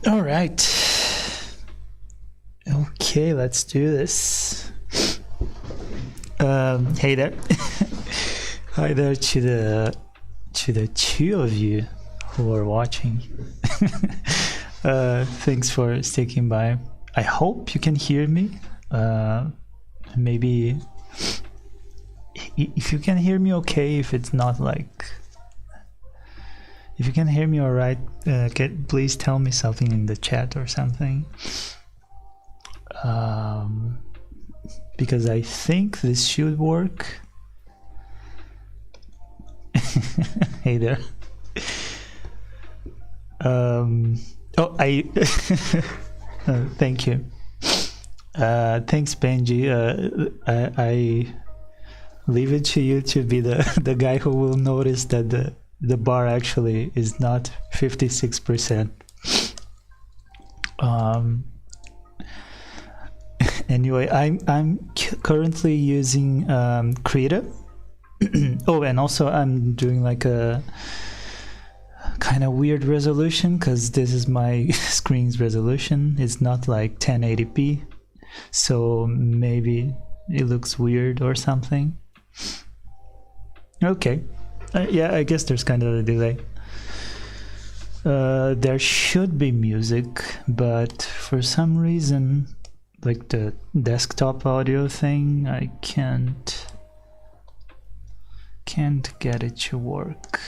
All right. Okay, let's do this. Hey there. Hi there to the two of you who are watching. Thanks for sticking by. I hope you can hear me. Maybe if you can hear me okay, if it's not like, if you can hear me all right, please tell me something in the chat or something. Because I think this should work. Hey there. Thank you. Thanks, Benji. I leave it to you to be the guy who will notice that the bar actually is not 56%. Anyway, I'm currently using Krita. Oh, and also I'm doing like a kind of weird resolution because this is my screen's resolution. It's not like 1080p, so maybe it looks weird or something. Okay, yeah, I guess there's kind of a delay. There should be music, but for some reason, like the desktop audio thing, I can't get it to work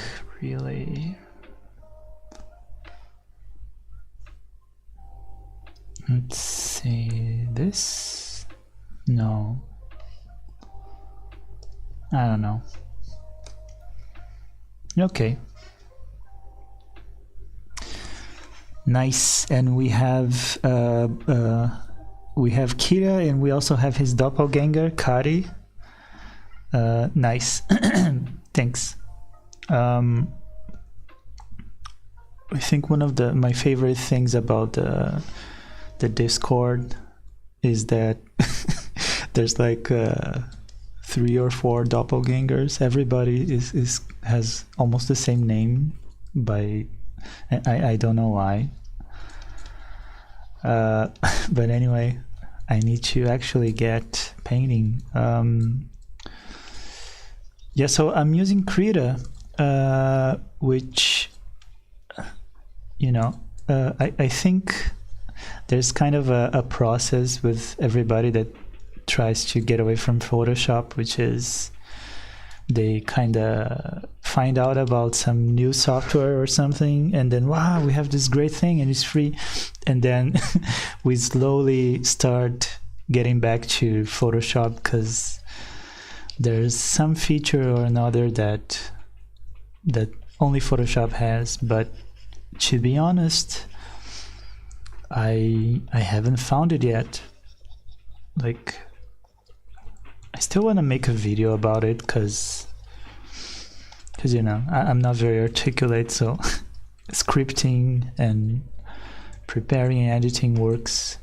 really. Let's see, this? No. I don't know. Okay. Nice, and we have Kira, and we also have his doppelganger, Kari. Nice. Thanks. I think one of my favorite things about the Discord is that there's like 3 or 4 doppelgangers. Everybody has almost the same name. I don't know why. But anyway, I need to actually get painting. Yeah, so I'm using Krita, which, you know, I think there's kind of a process with everybody that tries to get away from Photoshop, which is they kind of find out about some new software or something, and then, wow, we have this great thing and it's free. And then we slowly start getting back to Photoshop because there's some feature or another that only Photoshop has. But to be honest, I haven't found it yet. Like, I still want to make a video about it because you know, I'm not very articulate, so scripting and preparing and editing works.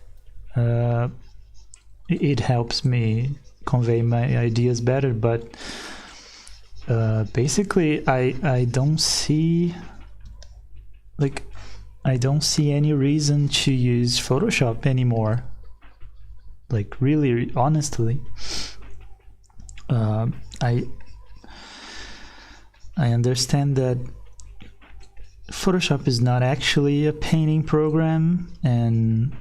It helps me convey my ideas better, but basically I don't see any reason to use Photoshop anymore. Like, really, honestly. I understand that Photoshop is not actually a painting program, and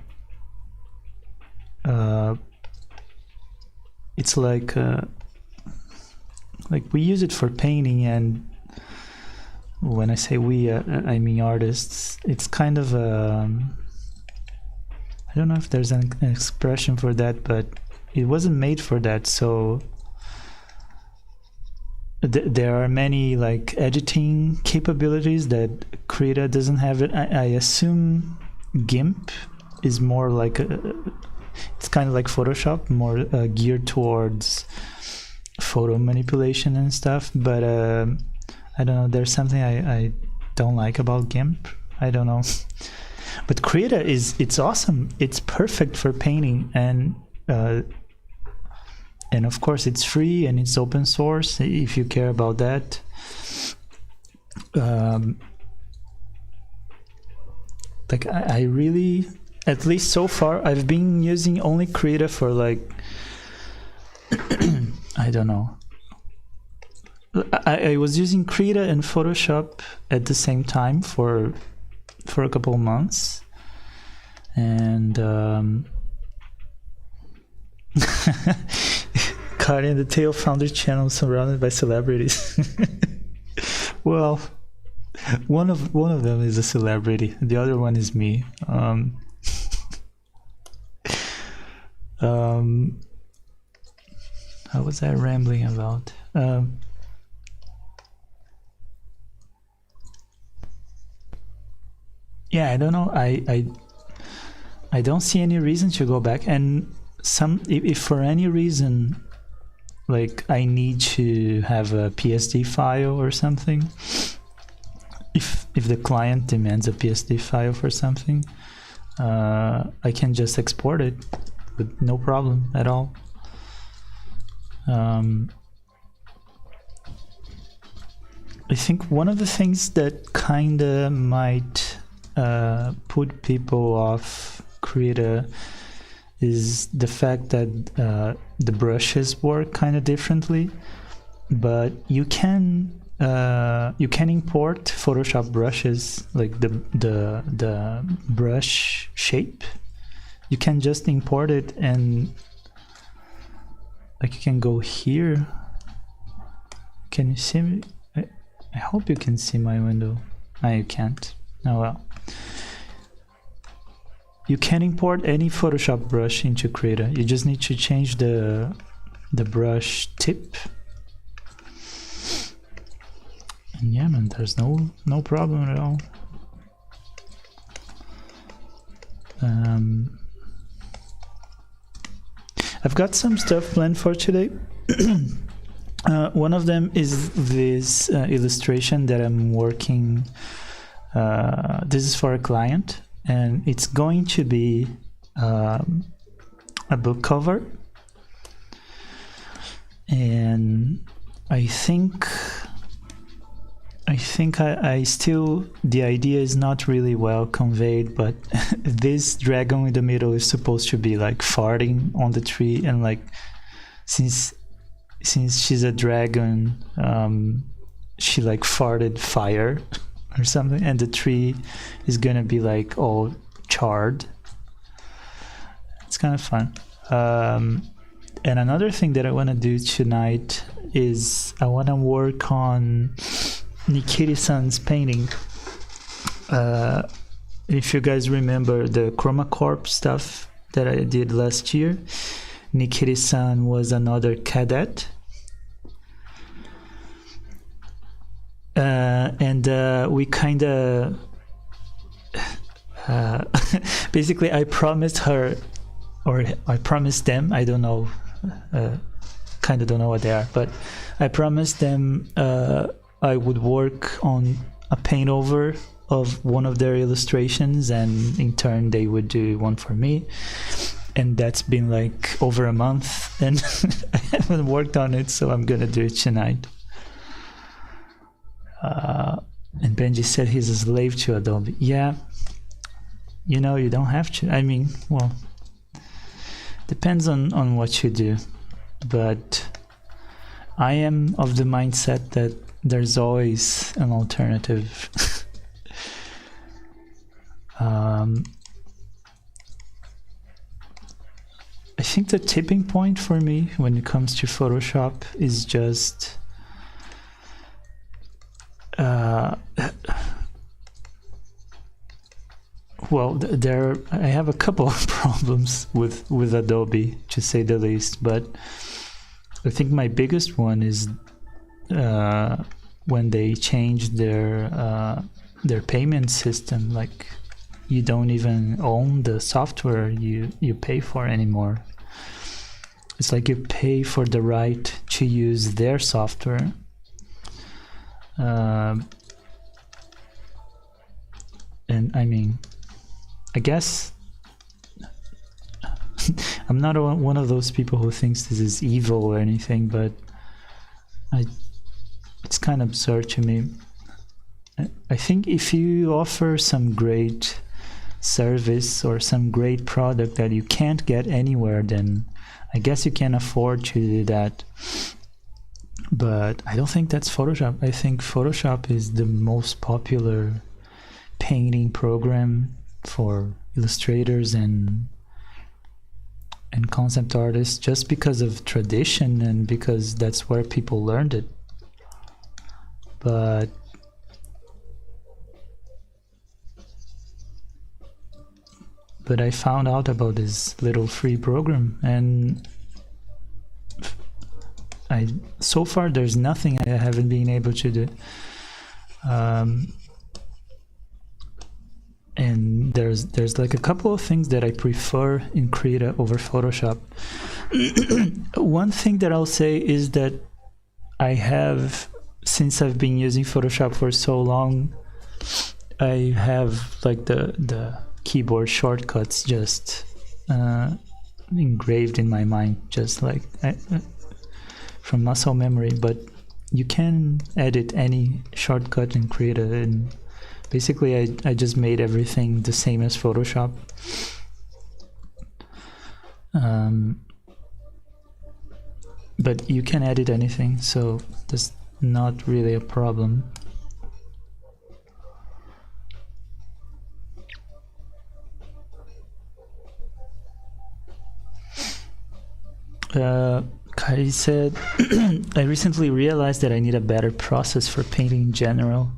it's like we use it for painting, and when I say we, I mean artists. It's kind of I don't know if there's an expression for that, but it wasn't made for that. So there are many like editing capabilities that Krita doesn't have. It. I assume GIMP is more like it's kind of like Photoshop, more geared towards photo manipulation and stuff. But I don't know. There's something I don't like about GIMP. I don't know. But Krita it's awesome. It's perfect for painting, and of course it's free and it's open source if you care about that. like I really, at least so far, I've been using only Krita for like I don't know. I was using Krita and Photoshop at the same time for a couple of months, and Caught in the Tail Founder channel surrounded by celebrities. Well, one of them is a celebrity. The other one is me. How was I rambling about? Yeah, I don't know. I don't see any reason to go back. And if for any reason, like I need to have a PSD file or something, if the client demands a PSD file for something, I can just export it with no problem at all. I think one of the things that kinda might put people off Krita is the fact that the brushes work kind of differently, but you can import Photoshop brushes, like the brush shape. You can just import it, and like you can go here. Can you see me? I hope you can see my window. No, you can't. Oh well. You can import any Photoshop brush into Krita. You just need to change the brush tip. And yeah, man, there's no problem at all. I've got some stuff planned for today. One of them is this illustration that I'm working. This is for a client, and it's going to be a book cover. And I think I still, the idea is not really well conveyed, but this dragon in the middle is supposed to be like farting on the tree, and like since she's a dragon, she like farted fire or something, and the tree is gonna be like all charred. It's kind of fun. And another thing that I want to do tonight is I want to work on Nikiri-san's painting. If you guys remember the Chroma Corp stuff that I did last year, Nikiri-san was another cadet. And we kind of basically I promised her, or I promised them, I don't know, kind of don't know what they are, but I promised them I would work on a paint over of one of their illustrations, and in turn they would do one for me. And that's been like over a month, and I haven't worked on it, so I'm gonna do it tonight. And Benji said he's a slave to Adobe. Yeah, you know, you don't have to. I mean, well, depends on what you do, but I am of the mindset that there's always an alternative. I think the tipping point for me when it comes to Photoshop is just well, I have a couple of problems with Adobe, to say the least, but I think my biggest one is when they changed their payment system. Like, you don't even own the software you pay for anymore. It's like you pay for the right to use their software. And I mean, I guess I'm not one of those people who thinks this is evil or anything, but it's kind of absurd to me. I think if you offer some great service or some great product that you can't get anywhere, then I guess you can afford to do that. But I don't think that's Photoshop. I think Photoshop is the most popular painting program for illustrators and concept artists, just because of tradition and because that's where people learned it. But I found out about this little free program, and so far there's nothing I haven't been able to do. And there's like a couple of things that I prefer in Krita over Photoshop. One thing that I'll say is that I have, since I've been using Photoshop for so long, I have like the keyboard shortcuts just engraved in my mind, just like from muscle memory. But you can edit any shortcut in Krita, and basically I just made everything the same as Photoshop. But you can edit anything, so that's not really a problem. Kai said, I recently realized that I need a better process for painting in general.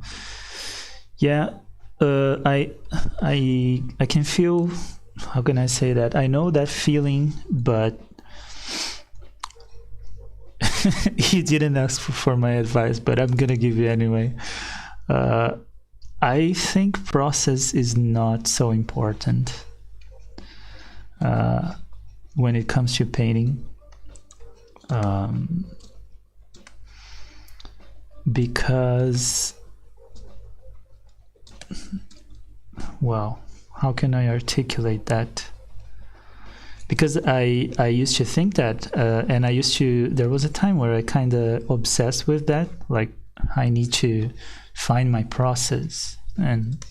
Yeah, I can feel, how can I say that? I know that feeling, but you didn't ask for my advice, but I'm gonna give you anyway. I think process is not so important when it comes to painting. Because, well, how can I articulate that? Because I used to think that, and there was a time where I kind of obsessed with that, like I need to find my process, and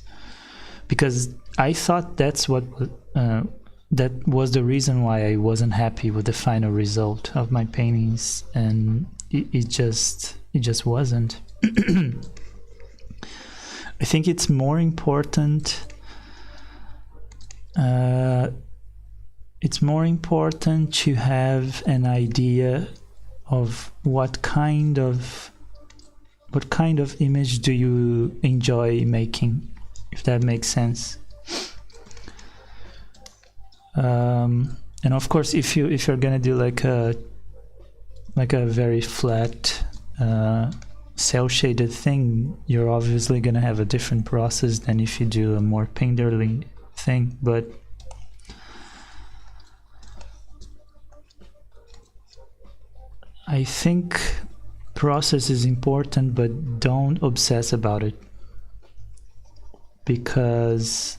because I thought that's what that was the reason why I wasn't happy with the final result of my paintings, and it just wasn't. I think it's more important. It's more important to have an idea of what kind of image do you enjoy making, if that makes sense. And of course, if you're gonna do like a very flat cell shaded thing, you're obviously gonna have a different process than if you do a more painterly thing. But I think process is important, but don't obsess about it, because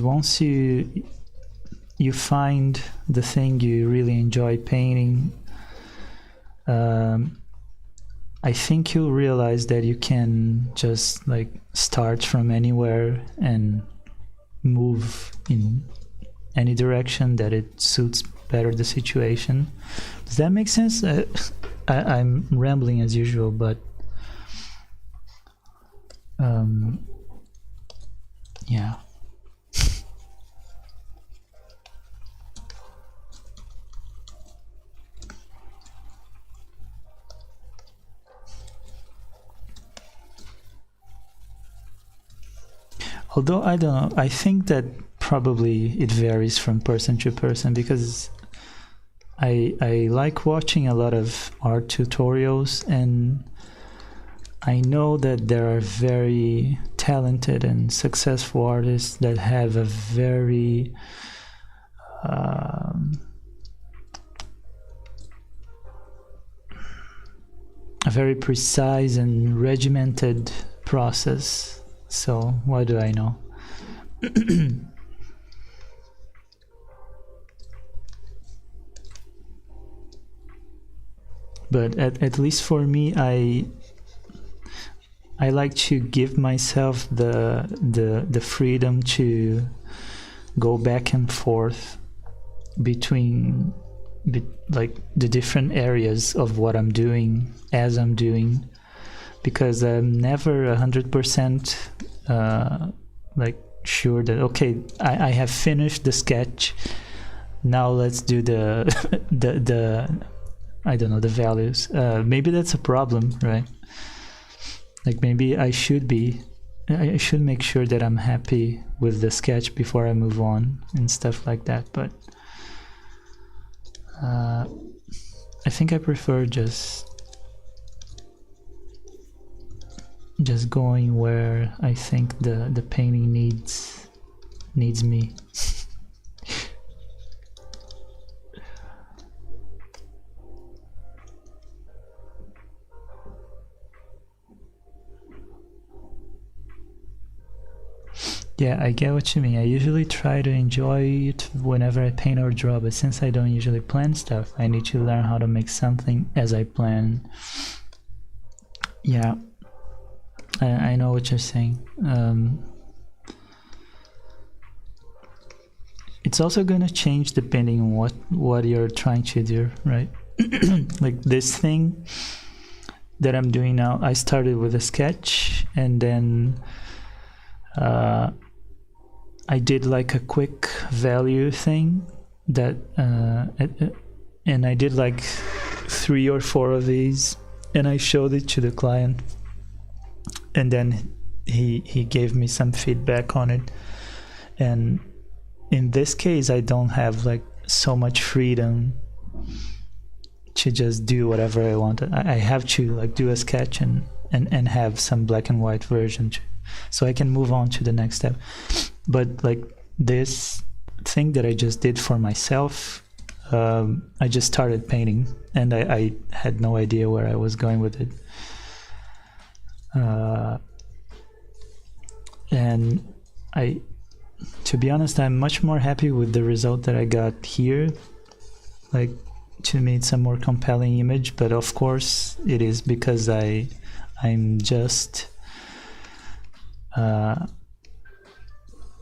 once you find the thing you really enjoy painting, I think you'll realize that you can just like start from anywhere and move in any direction that it suits better the situation. Does that make sense? I'm rambling as usual, but yeah. Although I don't know, I think that probably it varies from person to person, because I like watching a lot of art tutorials, and I know that there are very talented and successful artists that have a very precise and regimented process. So what do I know? But at least for me, I like to give myself the freedom to go back and forth between like the different areas of what I'm doing as I'm doing, because I'm never 100% like sure that okay, I have finished the sketch. Now let's do the the I don't know, the values. Maybe that's a problem, right? Like maybe I should make sure that I'm happy with the sketch before I move on and stuff like that. But I think I prefer just going where I think the painting needs me. Yeah, I get what you mean. I usually try to enjoy it whenever I paint or draw, but since I don't usually plan stuff, I need to learn how to make something as I plan. Yeah, I know what you're saying. It's also gonna change depending on what you're trying to do, right? Like this thing that I'm doing now, I started with a sketch and then I did like a quick value thing that and I did like 3 or 4 of these and I showed it to the client, and then he gave me some feedback on it. And in this case I don't have like so much freedom to just do whatever I want. I have to like do a sketch and have some black and white version so I can move on to the next step. But like this thing that I just did for myself, I just started painting and I had no idea where I was going with it. And to be honest, I'm much more happy with the result that I got here. Like, to me it's a more compelling image, but of course it is because I'm just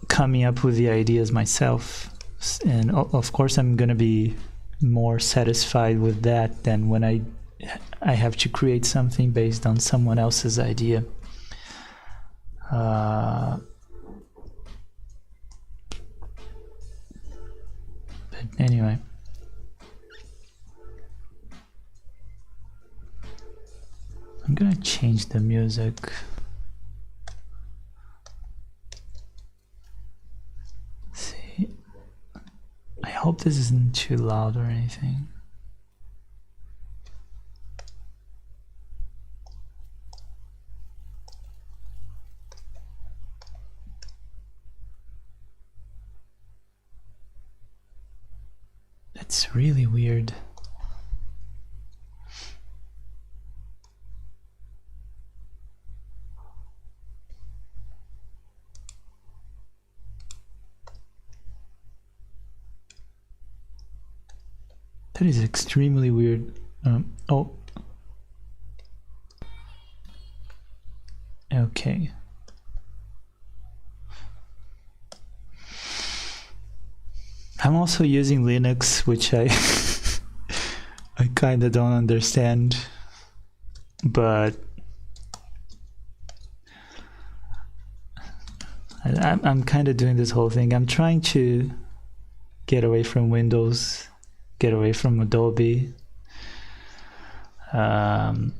coming up with the ideas myself, and of course I'm gonna be more satisfied with that than when I have to create something based on someone else's idea. But anyway, I'm gonna change the music. I hope this isn't too loud or anything. That's really weird. That is extremely weird. Oh. Okay. I'm also using Linux, which I kind of don't understand, but I'm kind of doing this whole thing. I'm trying to get away from Windows, get away from Adobe, and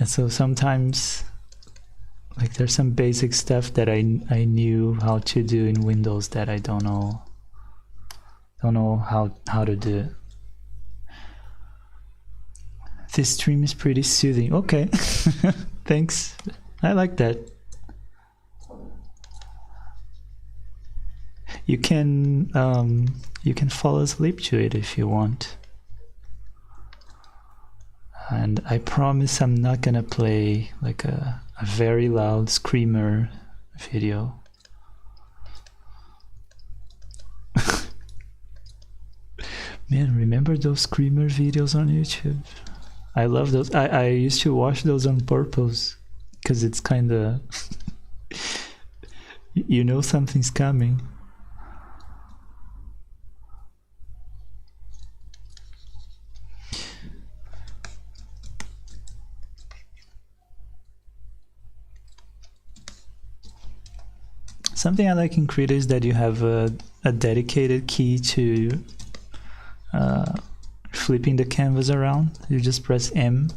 so sometimes like there's some basic stuff that I knew how to do in Windows that I don't know how to do. This stream is pretty soothing. Okay. Thanks. I like that. You can fall asleep to it if you want. And I promise I'm not gonna play like a very loud screamer video. Man, remember those screamer videos on YouTube? I love those. I used to watch those on purpose because it's kind of you know something's coming. Something I like in Krita is that you have a dedicated key to flipping the canvas around. You just press M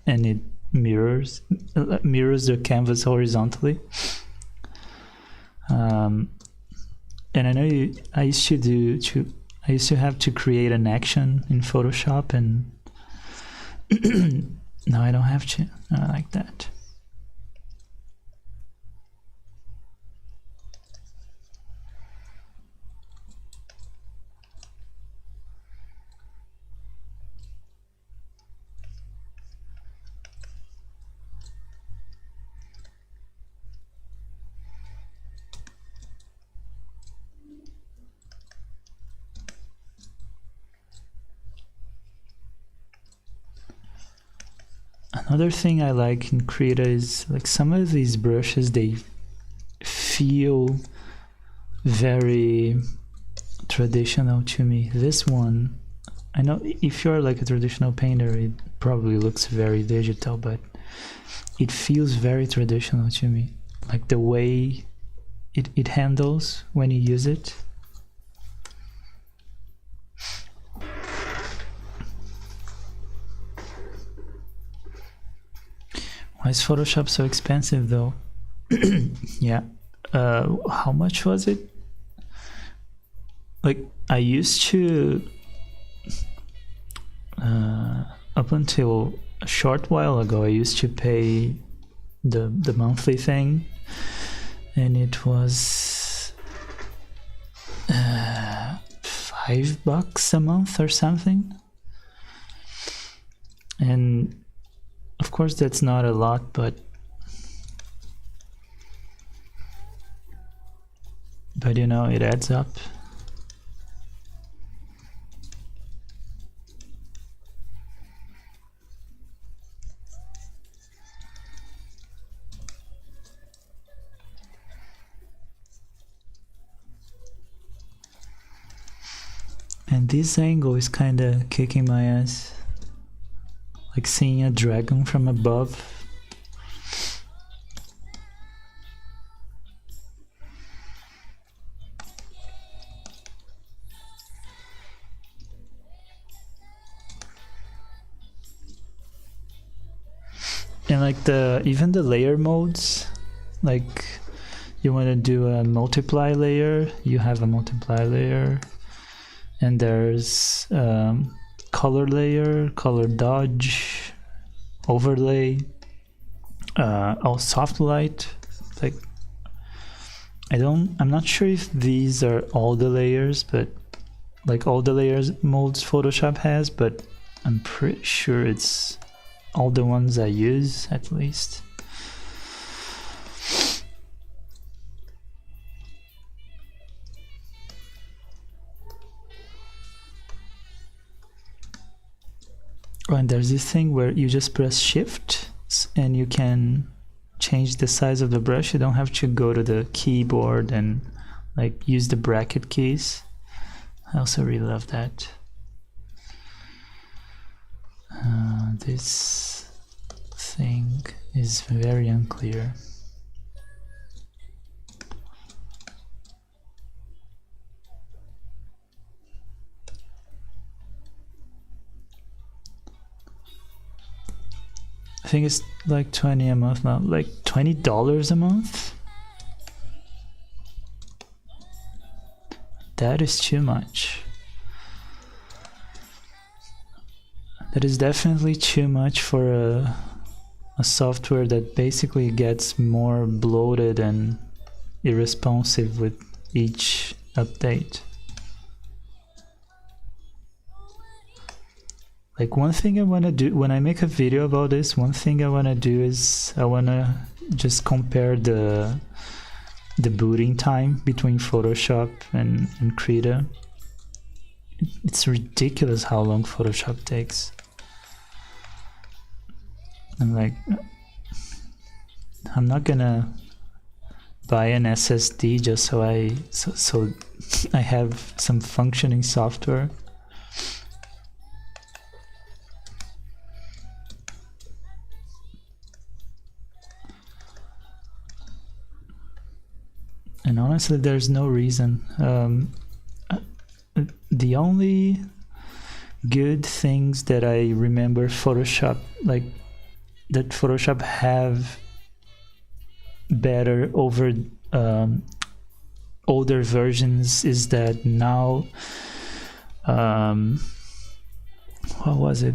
and it mirrors the canvas horizontally. And I know I used to have to create an action in Photoshop, and now I don't have to. I like that. Another thing I like in Krita is like some of these brushes, they feel very traditional to me. This one, I know if you're like a traditional painter, it probably looks very digital, but it feels very traditional to me. Like the way it handles when you use it. Why is Photoshop so expensive though? Yeah. How much was it? Like I used to up until a short while ago I used to pay the monthly thing, and it was $5 a month or something. And of course that's not a lot, but you know, it adds up. And this angle is kind of kicking my ass. Like seeing a dragon from above. And like even the layer modes, like you want to do a multiply layer, you have a multiply layer, and there's color layer, color dodge, overlay, soft light. Like I'm not sure if these are all the layers, but like all the layers modes Photoshop has, but I'm pretty sure it's all the ones I use at least. Oh, and there's this thing where you just press shift and you can change the size of the brush. You don't have to go to the keyboard and like use the bracket keys. I also really love that. This thing is very unclear. I think it's like $20 a month now, like $20 a month? That is too much. That is definitely too much for a software that basically gets more bloated and irresponsive with each update. Like one thing I want to do when I make a video about this, one thing I want to do is I want to just compare the booting time between Photoshop and Krita. It's ridiculous how long Photoshop takes. I'm like, I'm not gonna buy an SSD just so I have some functioning software. And honestly, there's no reason. The only good things that I remember Photoshop, like that Photoshop have better over older versions, is that now, what was it?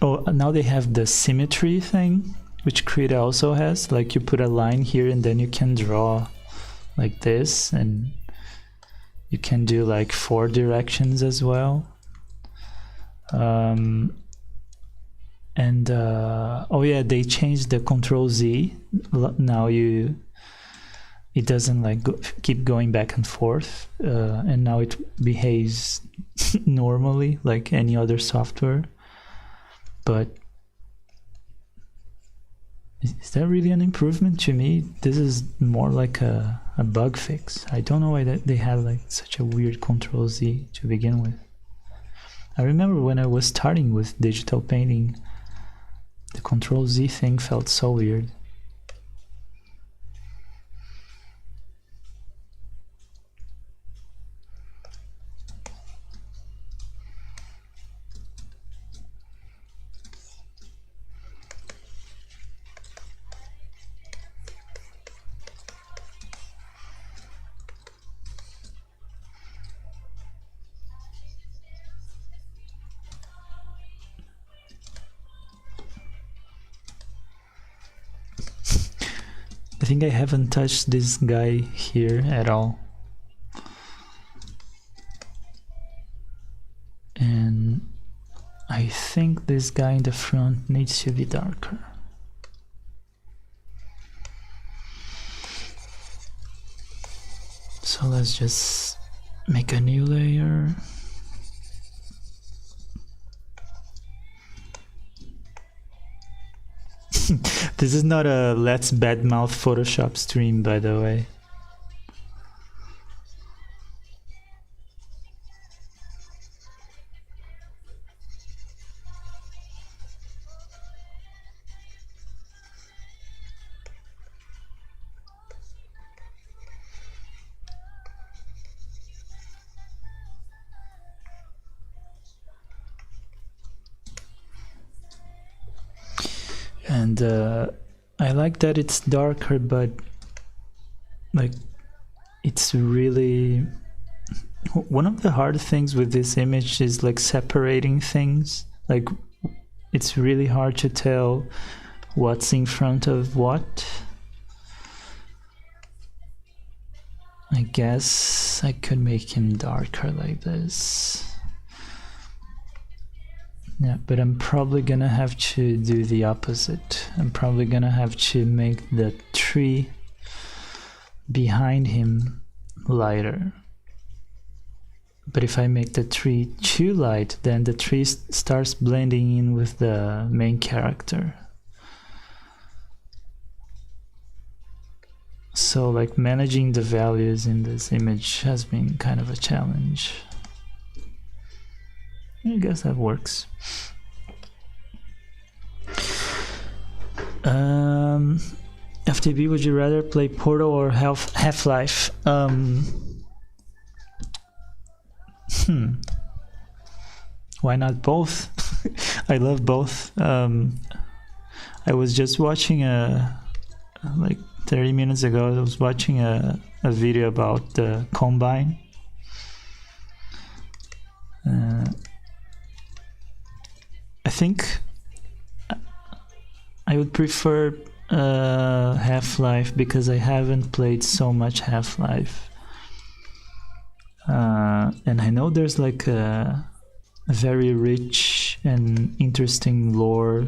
Oh, now they have the symmetry thing, which Krita also has. Like you put a line here and then you can draw like this, and you can do like 4 directions as well. Oh yeah, they changed the Control Z. Now it doesn't like keep going back and forth, and now it behaves normally like any other software. But is that really an improvement? To me, this is more like a bug fix. I don't know why they had like such a weird Control Z to begin with. I remember when I was starting with digital painting, the Control Z thing felt so weird. I think I haven't touched this guy here at all. And I think this guy in the front needs to be darker. So let's just make a new layer. This is not a Let's Badmouth Photoshop stream, by the way. And I like that it's darker, but like it's really one of the hard things with this image is like separating things. Like it's really hard to tell what's in front of what. I guess I could make him darker like this. Yeah, but I'm probably gonna have to do the opposite. I'm probably gonna have to make the tree behind him lighter. But if I make the tree too light, then the tree starts blending in with the main character. So like managing the values in this image has been kind of a challenge. I guess that works. FTB, would you rather play Portal or Half-Life? Why not both? I love both. I was just watching like 30 minutes ago, I was watching a video about the Combine. I think I would prefer Half-Life because I haven't played so much Half-Life. And I know there's like a very rich and interesting lore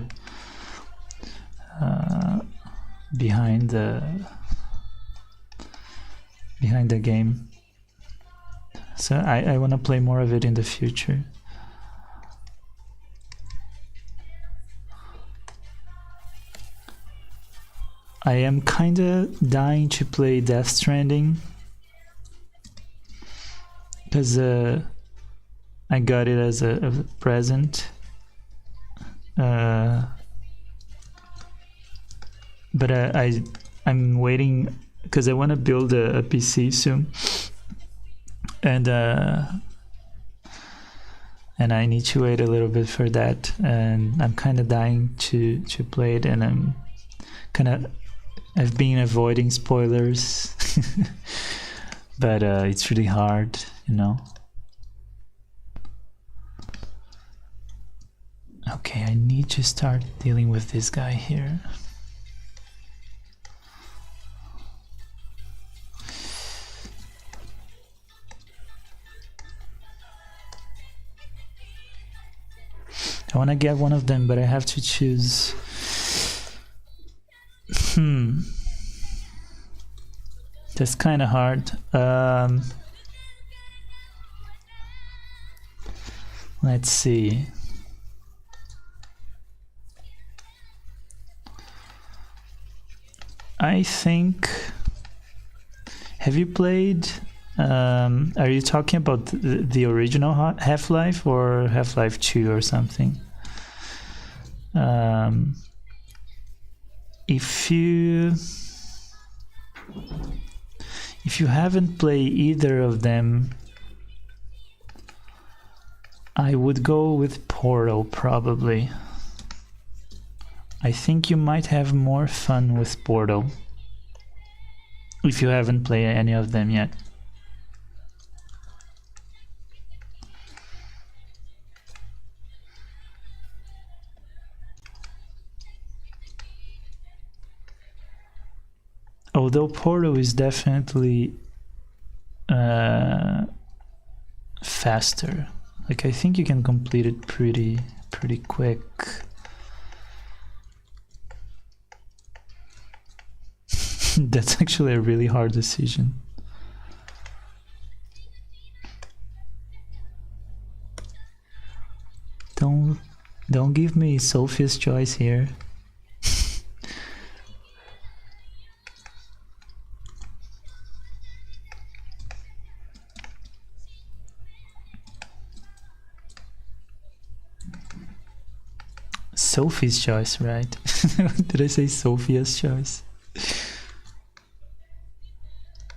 behind the game. So I want to play more of it in the future. I am kinda dying to play Death Stranding because I got it as a present. But I'm waiting because I want to build a PC soon, and I need to wait a little bit for that. And I'm kind of dying to play it, and I've been avoiding spoilers, but it's really hard, you know. Okay, I need to start dealing with this guy here. I want to get one of them, but I have to choose. That's kind of hard. Let's see. I think. Have you played? Are you talking about the original Half-Life or Half-Life 2 or something? If you haven't played either of them, I would go with Portal probably. I think you might have more fun with Portal if you haven't played any of them yet. Although Portal is definitely faster. Like, I think you can complete it pretty quick. That's actually a really hard decision. Don't give me Sophie's Choice here. Sophie's Choice, right? Did I say Sophia's Choice?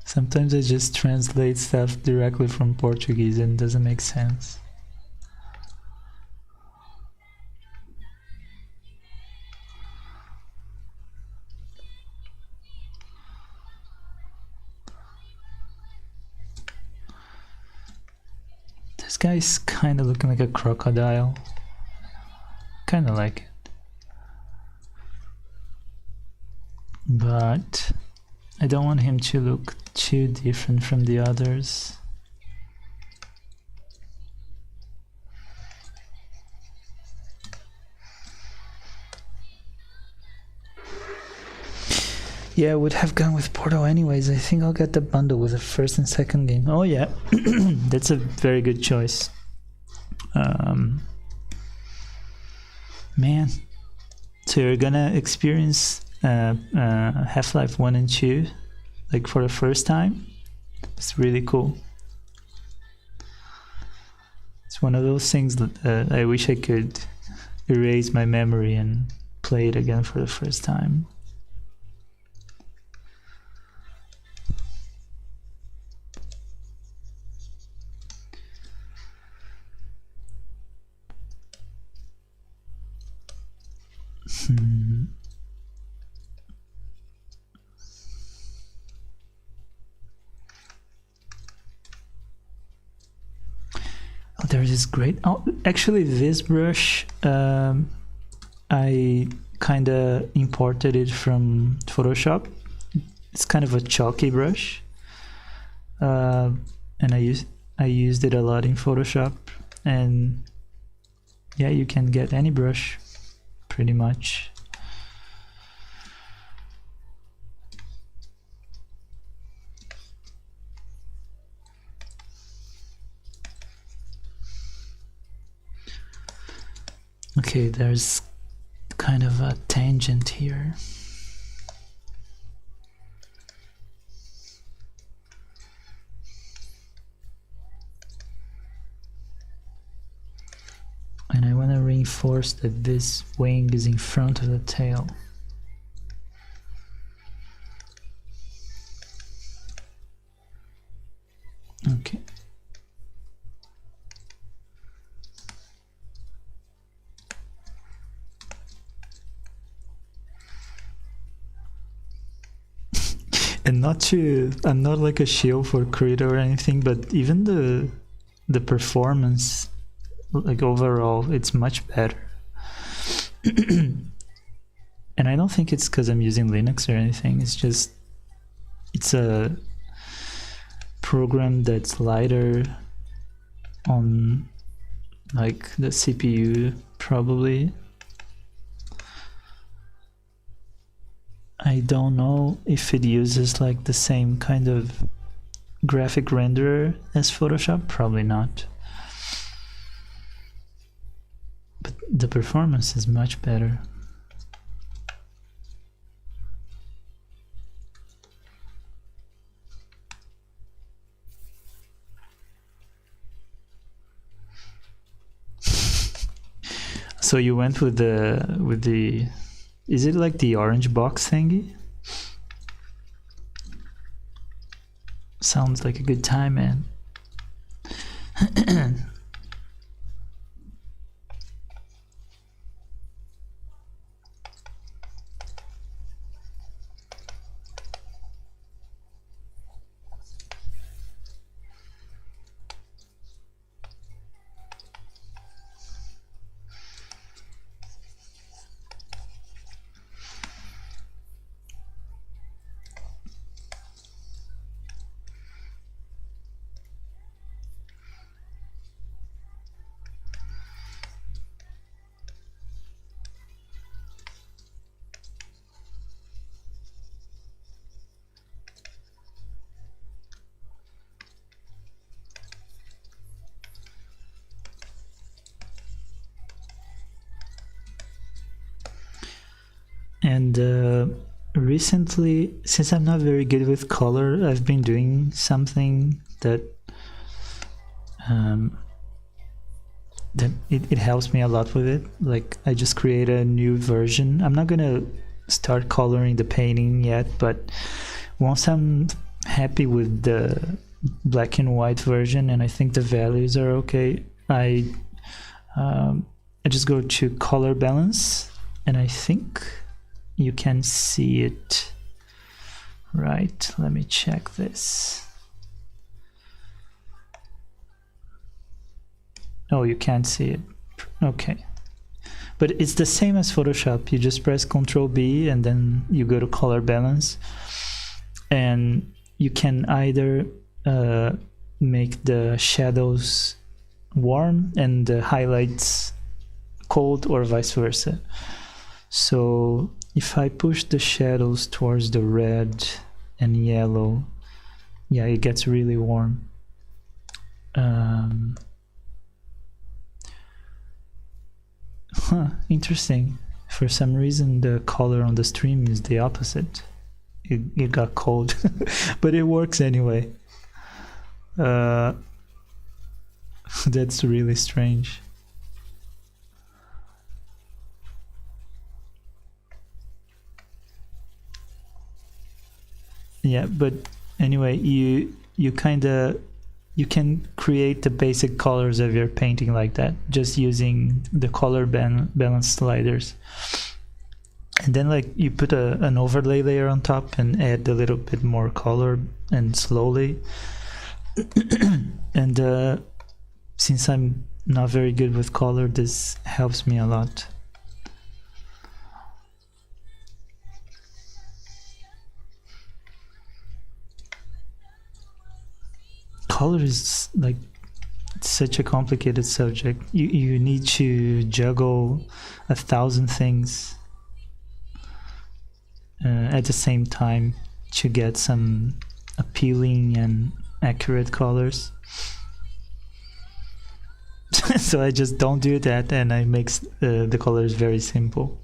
Sometimes I just translate stuff directly from Portuguese and it doesn't make sense. This guy's kind of looking like a crocodile. Kind of like it. But I don't want him to look too different from the others. Yeah, I would have gone with Portal anyways. I think I'll get the bundle with the first and second game. Oh yeah, that's a very good choice. Man, so you're gonna experience Half-Life 1 and 2 like for the first time. It's really cool. It's one of those things that I wish I could erase my memory and play it again for the first time. Oh, there's this great. Oh, actually, this brush I kind of imported it from Photoshop. It's kind of a chalky brush, and I used it a lot in Photoshop. And yeah, you can get any brush, pretty much. Okay, there's kind of a tangent here. And I want to reinforce that this wing is in front of the tail. Okay. And I'm not like a shield for Krita or anything, but even the performance, like overall, it's much better. And I don't think it's because I'm using Linux or anything. It's just, it's a program that's lighter on like the CPU probably. I don't know if it uses like the same kind of graphic renderer as Photoshop, probably not. But the performance is much better. So you went with the is it like the orange box thingy? Sounds like a good time, man. And recently, since I'm not very good with color, I've been doing something that it helps me a lot with it. Like I just create a new version. I'm not gonna start coloring the painting yet, but once I'm happy with the black and white version and I think the values are okay, I just go to color balance, and I think you can see it. Right, let me check this. Oh, you can't see it. Okay. But it's the same as Photoshop. You just press Ctrl B and then you go to color balance. And you can either make the shadows warm and the highlights cold, or vice versa. So if I push the shadows towards the red and yellow, yeah, it gets really warm. Interesting. For some reason the color on the stream is the opposite. It got cold. But it works anyway. That's really strange. Yeah, but anyway, you can create the basic colors of your painting like that, just using the color balance sliders. And then like you put an overlay layer on top and add a little bit more color, and slowly. And since I'm not very good with color, this helps me a lot. Color is like such a complicated subject. You need to juggle 1,000 things at the same time to get some appealing and accurate colors. So I just don't do that, and I make the colors very simple.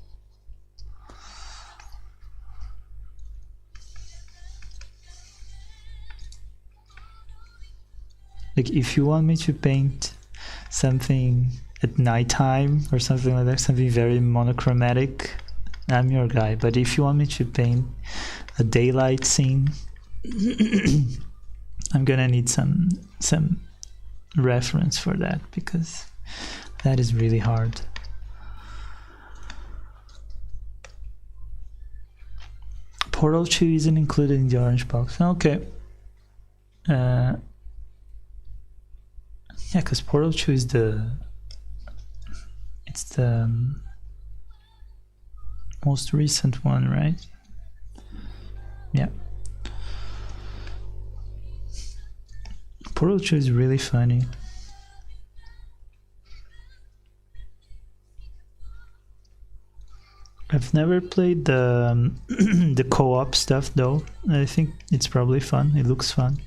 Like if you want me to paint something at nighttime or something like that, something very monochromatic, I'm your guy. But if you want me to paint a daylight scene, I'm gonna need some reference for that, because that is really hard. Portal 2 isn't included in the orange box. Okay. Yeah, because Portal 2 is the most recent one, right? Yeah. Portal 2 is really funny. I've never played the the co-op stuff though. I think it's probably fun. It looks fun.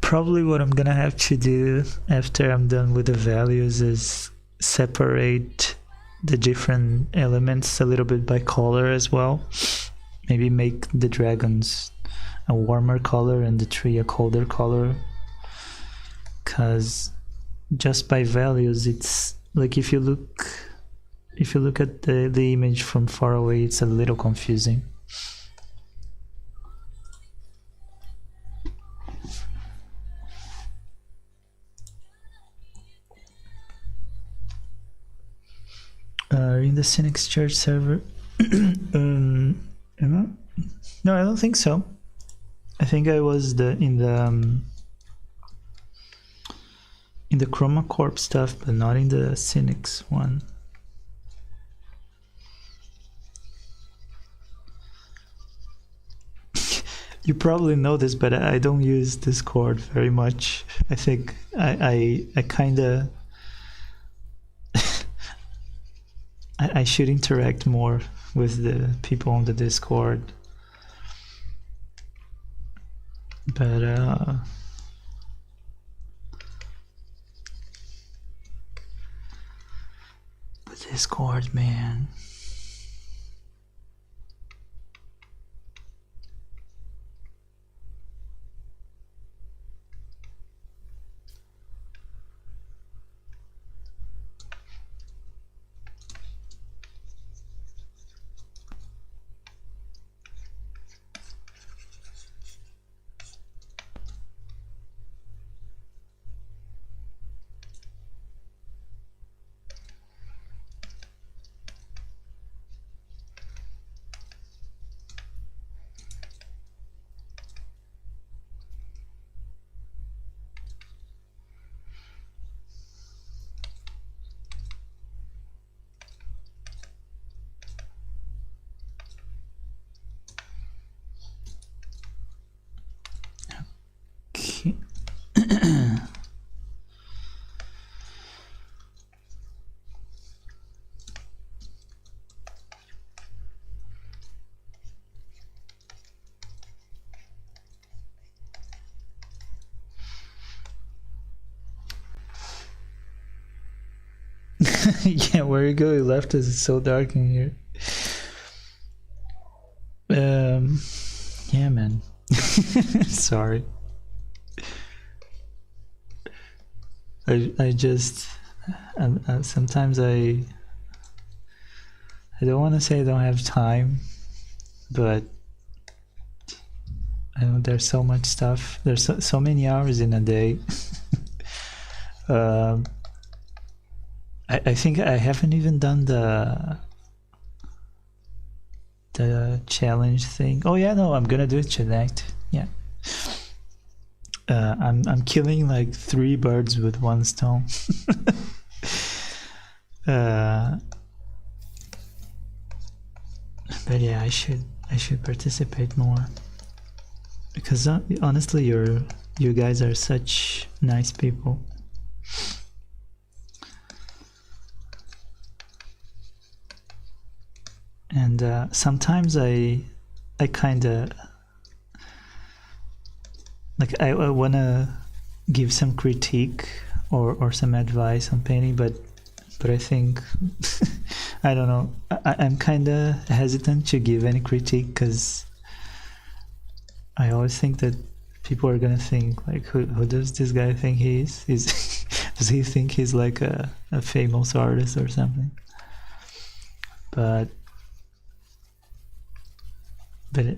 Probably what I'm gonna have to do after I'm done with the values is separate the different elements a little bit by color as well. Maybe make the dragons a warmer color and the tree a colder color, because just by values it's like if you look at the image from far away, it's a little confusing. In the Cynics Church server? Am I? No, I don't think so. I think I was in the Chroma Corp stuff, but not in the Cynics one. You probably know this, but I don't use Discord very much. I think I kind of I should interact more with the people on the Discord, but the Discord, man. Yeah, where you go? You left us. It's so dark in here. Yeah, man. Sorry. I just sometimes I don't want to say I don't have time, but I know there's so much stuff. There's so many hours in a day. I think I haven't even done the challenge thing. Oh yeah, no, I'm gonna do it tonight. Yeah. I'm killing like 3 birds with 1 stone. But yeah, I should participate more, because honestly, you guys are such nice people. And sometimes I kind of like I want to give some critique or some advice on painting, but I think I don't know. I'm kind of hesitant to give any critique because I always think that people are gonna think like, who does this guy think he is? Does he think he's like a famous artist or something? But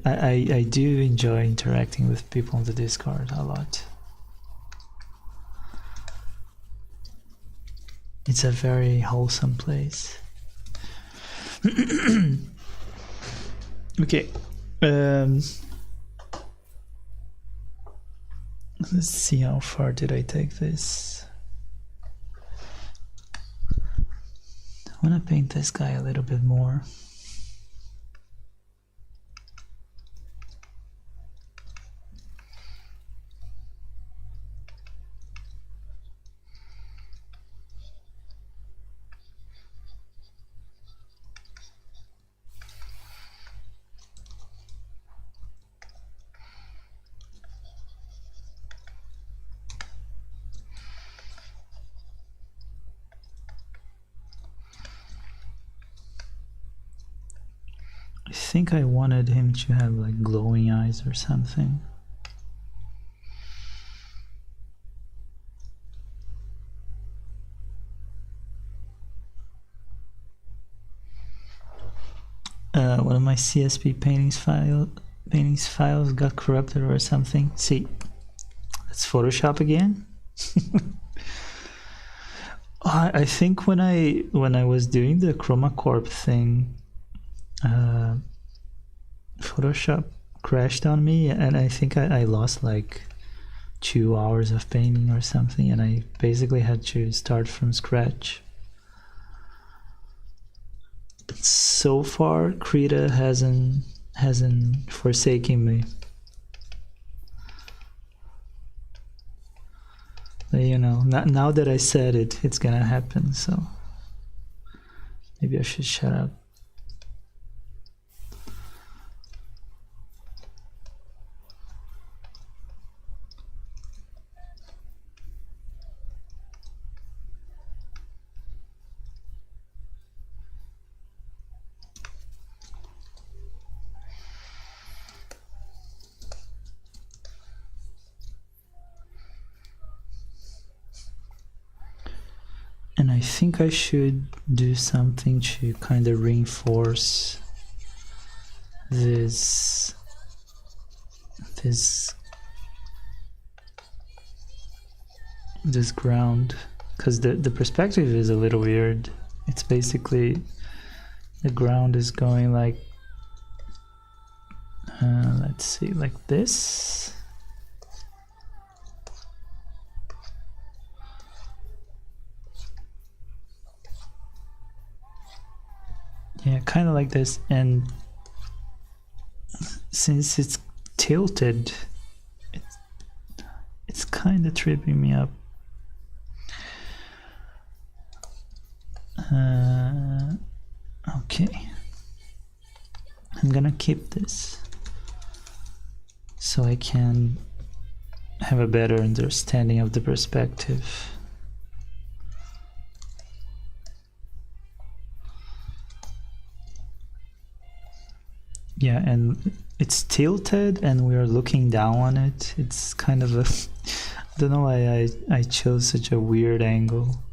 I do enjoy interacting with people on the Discord a lot. It's a very wholesome place. Okay. Let's see how far did I take this. I want to paint this guy a little bit more. I think I wanted him to have like glowing eyes or something. One of my CSP paintings files got corrupted or something. See, let's Photoshop again. I think when I was doing the chroma corp thing, Photoshop crashed on me, and I think I lost like 2 hours of painting or something, and I basically had to start from scratch. So far, Krita hasn't forsaken me. But, you know, now that I said it, it's gonna happen. So maybe I should shut up. And I think I should do something to kind of reinforce this ground, because the perspective is a little weird. It's basically the ground is going like let's see, like this. Yeah, kind of like this, and since it's tilted, it's kind of tripping me up. Okay, I'm gonna keep this so I can have a better understanding of the perspective. Yeah, and it's tilted and we are looking down on it. It's kind of a I don't know why I chose such a weird angle.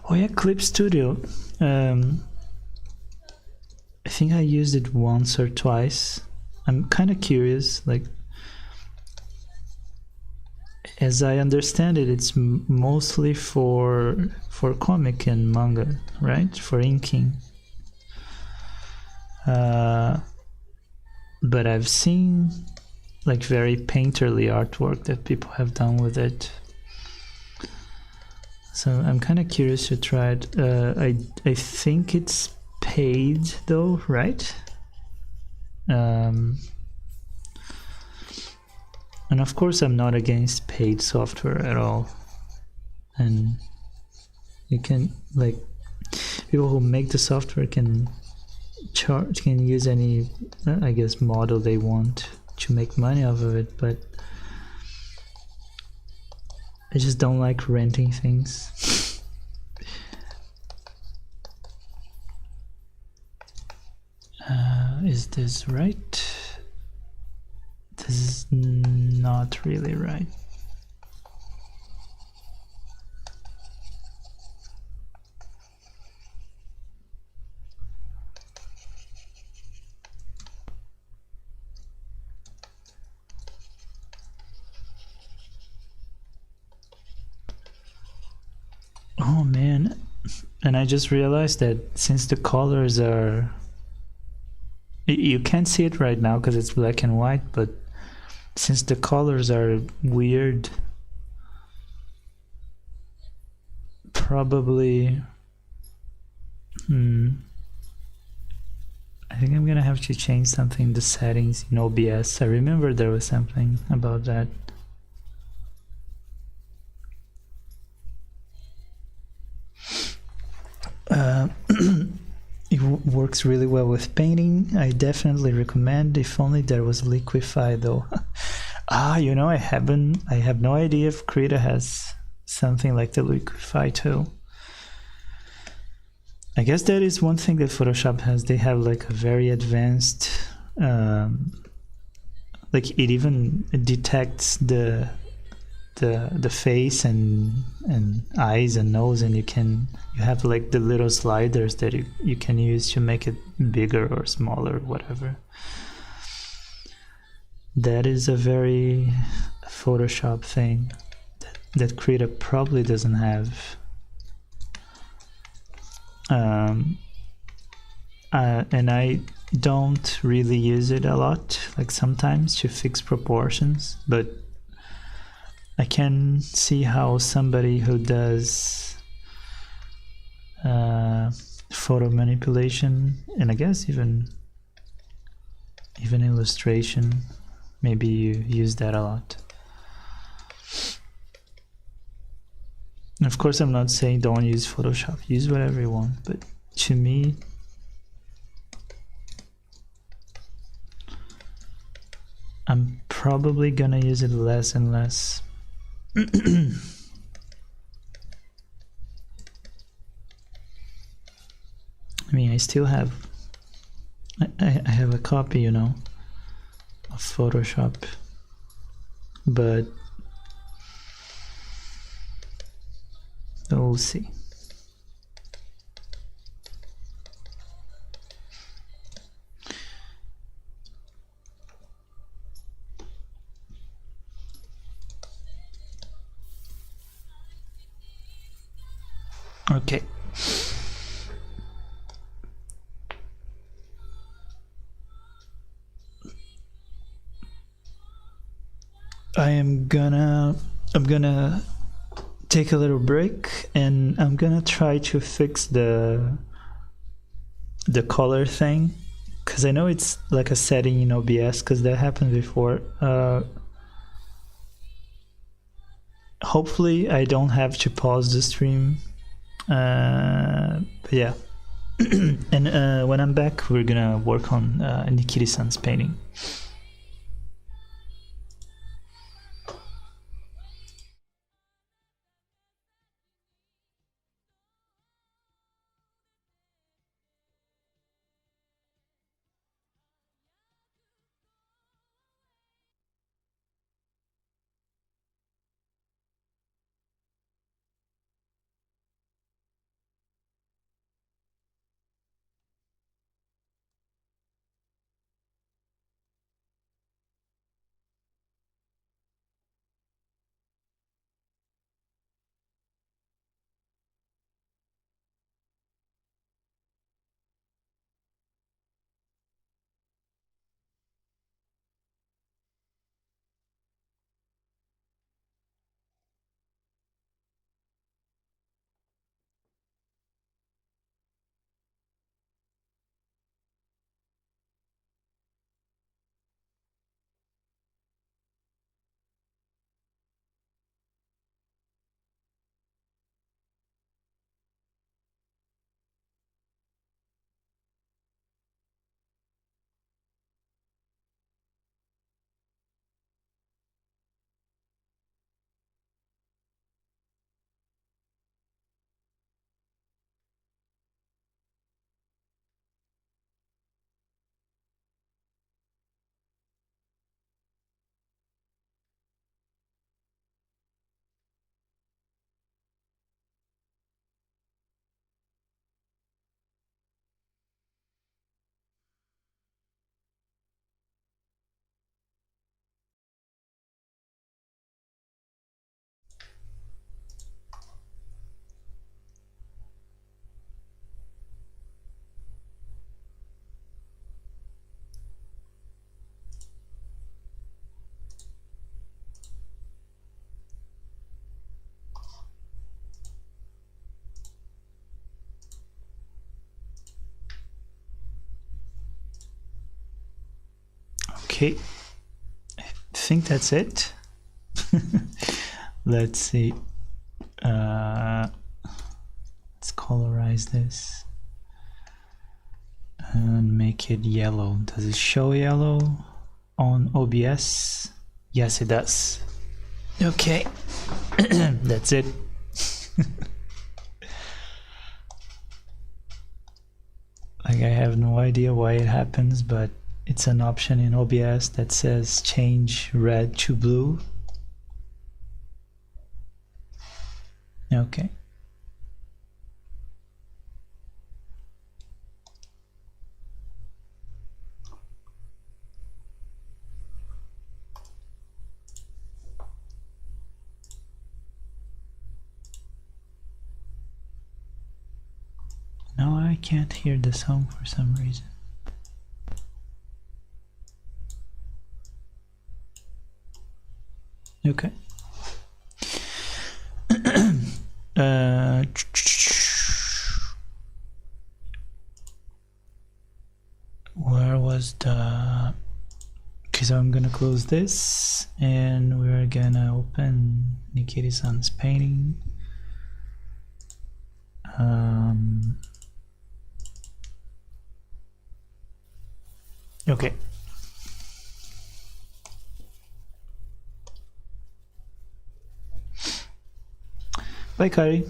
Oh yeah, Clip Studio. I think I used it once or twice. I'm kind of curious, like, as I understand it, it's mostly for comic and manga, right? For inking. But I've seen like very painterly artwork that people have done with it. So I'm kind of curious to try it. I think it's paid though, right? And of course, I'm not against paid software at all. And you can, like, people who make the software can use any, I guess, model they want to make money off of it. But I just don't like renting things. Is this right? This is not really right. Oh man, and I just realized that since the colors are, you can't see it right now because it's black and white, but since the colors are weird, probably I think I'm gonna have to change something in the settings in OBS. I remember there was something about that. It works really well with painting. I definitely recommend. If only there was Liquify though. You know, I have no idea if Krita has something like the Liquify tool. I guess that is one thing that Photoshop has. They have like a very advanced, like it even detects the face and eyes and nose, and you have like the little sliders that you can use to make it bigger or smaller, whatever. That is a very Photoshop thing that Krita probably doesn't have. And I don't really use it a lot, like sometimes to fix proportions, but I can see how somebody who does photo manipulation, and I guess even illustration, maybe you use that a lot. And of course, I'm not saying don't use Photoshop, use whatever you want, but to me, I'm probably gonna use it less and less. I mean, I still have I have a copy, you know, of Photoshop, but we'll see. Okay. I'm gonna take a little break, and I'm gonna try to fix the color thing, because I know it's like a setting in OBS, because that happened before. Hopefully I don't have to pause the stream, but yeah. And when I'm back, we're gonna work on Nikiri-san's painting. Okay, I think that's it. Let's see. Let's colorize this and make it yellow. Does it show yellow on OBS? Yes, it does. Okay, that's it. Like, I have no idea why it happens, but it's an option in OBS that says change red to blue. Okay. No, I can't hear the song for some reason. Okay. Where was the... Okay, so I'm gonna close this and we're gonna open Nikiri-san's painting. Okay. Bye, Kari.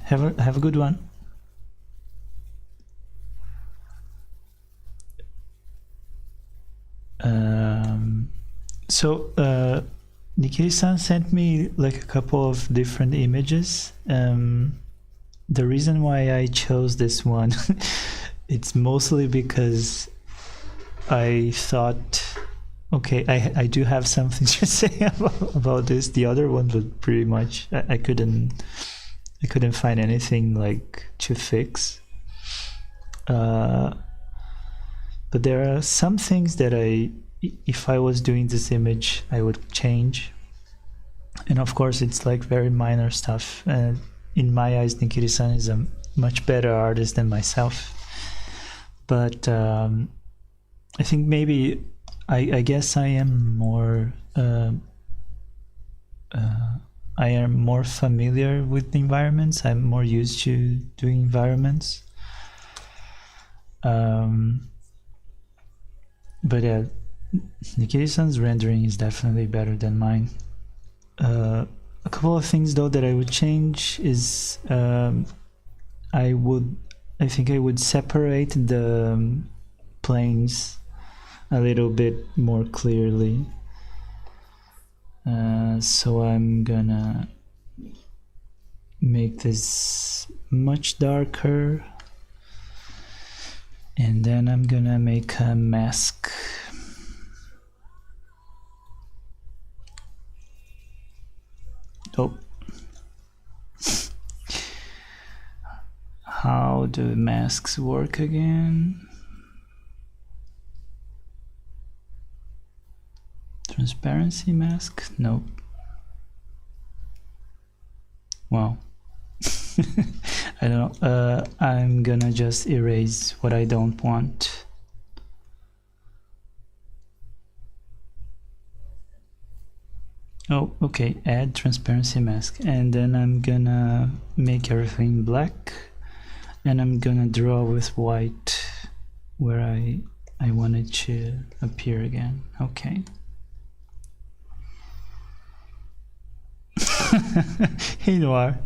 Have a good one. So Nikiri-san sent me like a couple of different images. The reason why I chose this one, it's mostly because I thought, okay, I do have something to say about this. The other one was pretty much I couldn't find anything like to fix. But there are some things that if I was doing this image, I would change. And of course, it's like very minor stuff. In my eyes, Nikiri-san is a much better artist than myself. But I think maybe I guess I am more familiar with the environments. I'm more used to doing environments. But Nikiri-san's rendering is definitely better than mine. A couple of things though that I would change is I think I would separate the planes a little bit more clearly. So I'm gonna make this much darker, and then I'm gonna make a mask. Oh, how do masks work again? Transparency mask? Nope. Wow. I don't know. I'm gonna just erase what I don't want. Oh, okay, add transparency mask, and then I'm gonna make everything black, and I'm gonna draw with white where I want it to appear again. Okay. Hey Noir,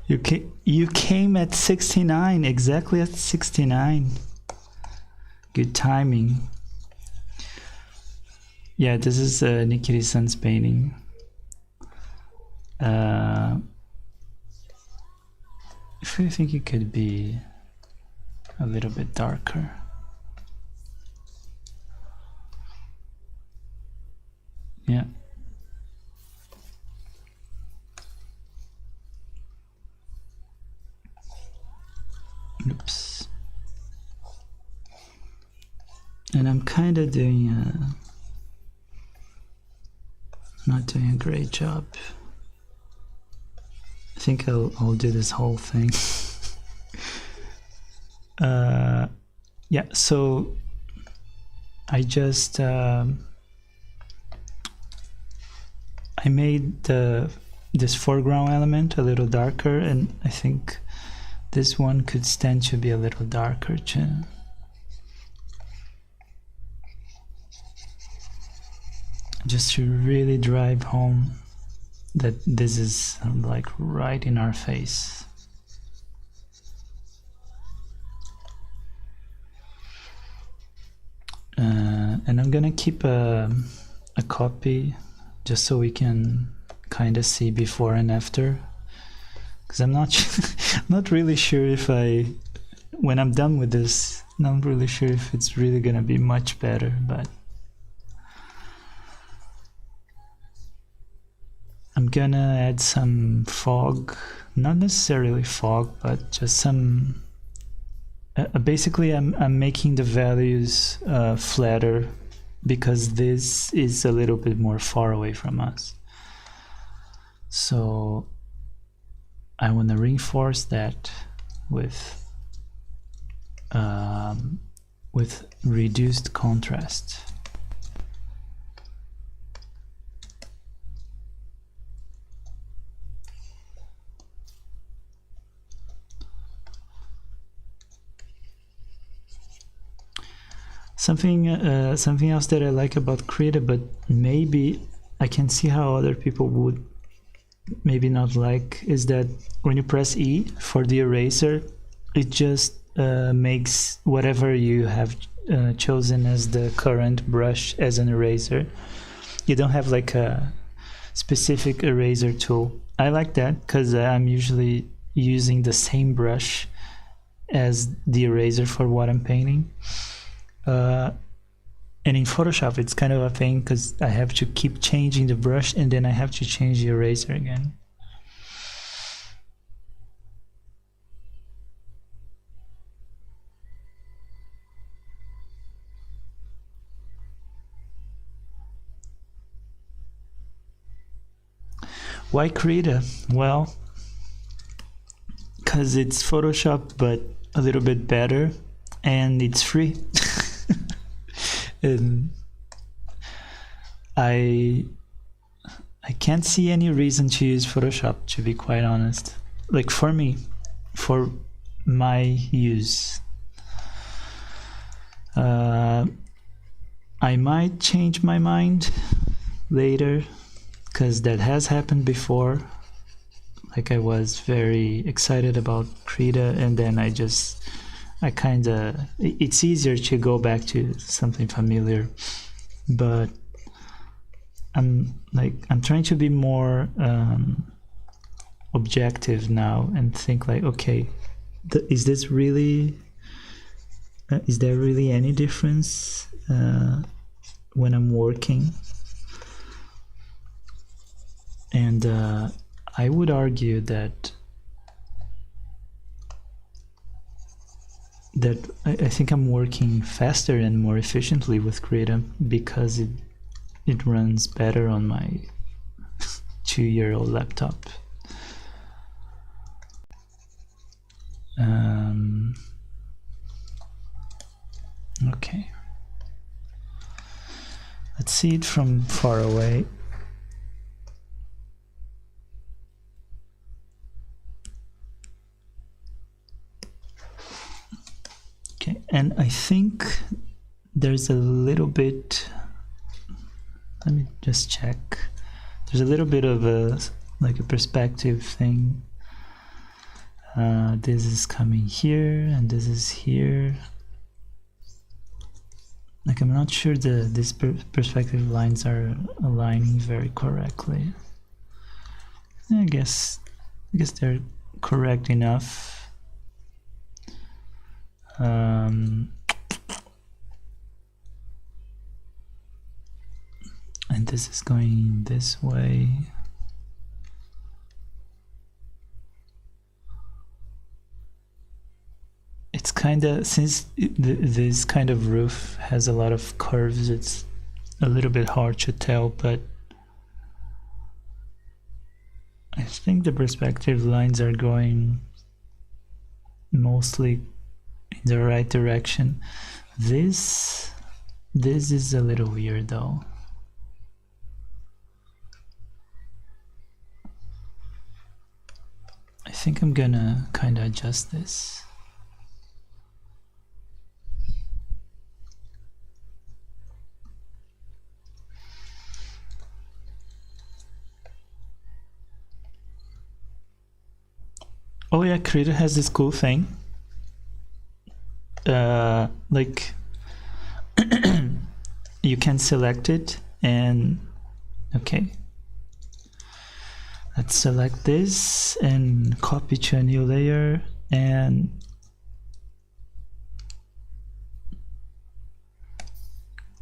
you came at 69, exactly at 69. Good timing. Yeah, this is Nikiri-san's painting. I think it could be a little bit darker. Yeah. Oops. And I'm kind of doing not doing a great job. I think I'll do this whole thing. Yeah, so I just I made this foreground element a little darker, and I think this one could stand to be a little darker too. Just to really drive home that this is like right in our face. And I'm gonna keep a copy just so we can kind of see before and after, because I'm not really sure if when I'm done with this, I'm not really sure if it's really gonna be much better, but I'm gonna add some fog, not necessarily fog, but just some basically I'm making the values flatter because this is a little bit more far away from us. So I want to reinforce that with reduced contrast. Something else that I like about Krita, but maybe I can see how other people would maybe not like, is that when you press E for the eraser, it just makes whatever you have chosen as the current brush as an eraser. You don't have like a specific eraser tool. I like that because I'm usually using the same brush as the eraser for what I'm painting. And in Photoshop it's kind of a pain because I have to keep changing the brush and then I have to change the eraser again. Why Krita? Well, because it's Photoshop but a little bit better and it's free. And I can't see any reason to use Photoshop, to be quite honest. Like for me, for my use. I might change my mind later, because that has happened before. Like I was very excited about Krita and then it's easier to go back to something familiar, but I'm trying to be more objective now and think like, okay, is there really any difference when I'm working? And I would argue that I think I'm working faster and more efficiently with Krita because it runs better on my 2-year-old laptop. Okay, let's see it from far away. Okay, and I think there's a little bit, let me just check, there's a little bit of a perspective thing. This is coming here and this is here. Like I'm not sure these perspective lines are aligning very correctly. I guess they're correct enough. And this is going this way. It's kind of, since this kind of roof has a lot of curves, it's a little bit hard to tell, but I think the perspective lines are going mostly in the right direction. This This is a little weird though. I think I'm gonna kind of adjust this. Oh yeah, Krita has this cool thing. Like you can select it and okay. Let's select this and copy to a new layer and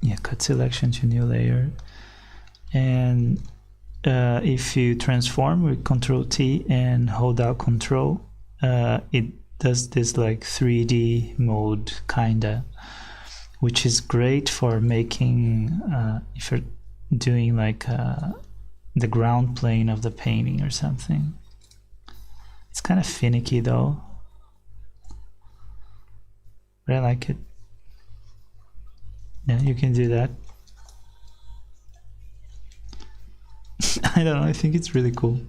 yeah, cut selection to new layer. And if you transform with Ctrl T and hold out Ctrl, it does this like 3D mode kinda, which is great for making if you're doing like the ground plane of the painting or something. It's kind of finicky though, but I like it. Yeah, you can do that. I don't know, I think it's really cool.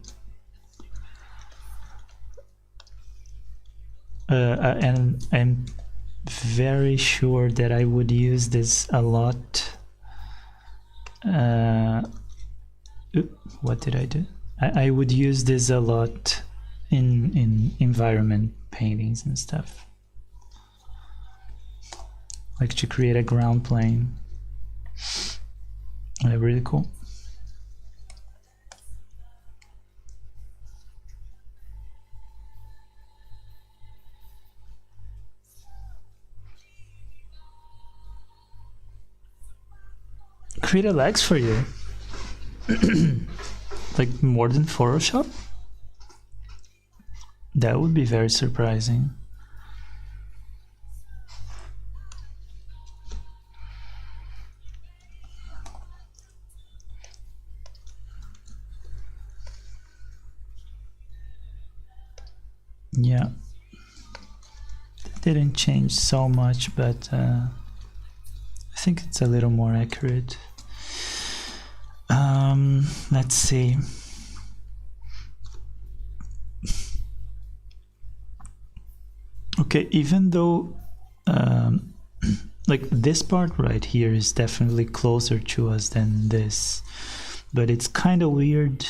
And I'm very sure that I would use this a lot. What did I do? I would use this a lot in environment paintings and stuff, like to create a ground plane. Really cool. Create a lags for you. Like more than Photoshop? That would be very surprising. Yeah, that didn't change so much, but I think it's a little more accurate. Let's see. Okay, even though like this part right here is definitely closer to us than this, but it's kind of weird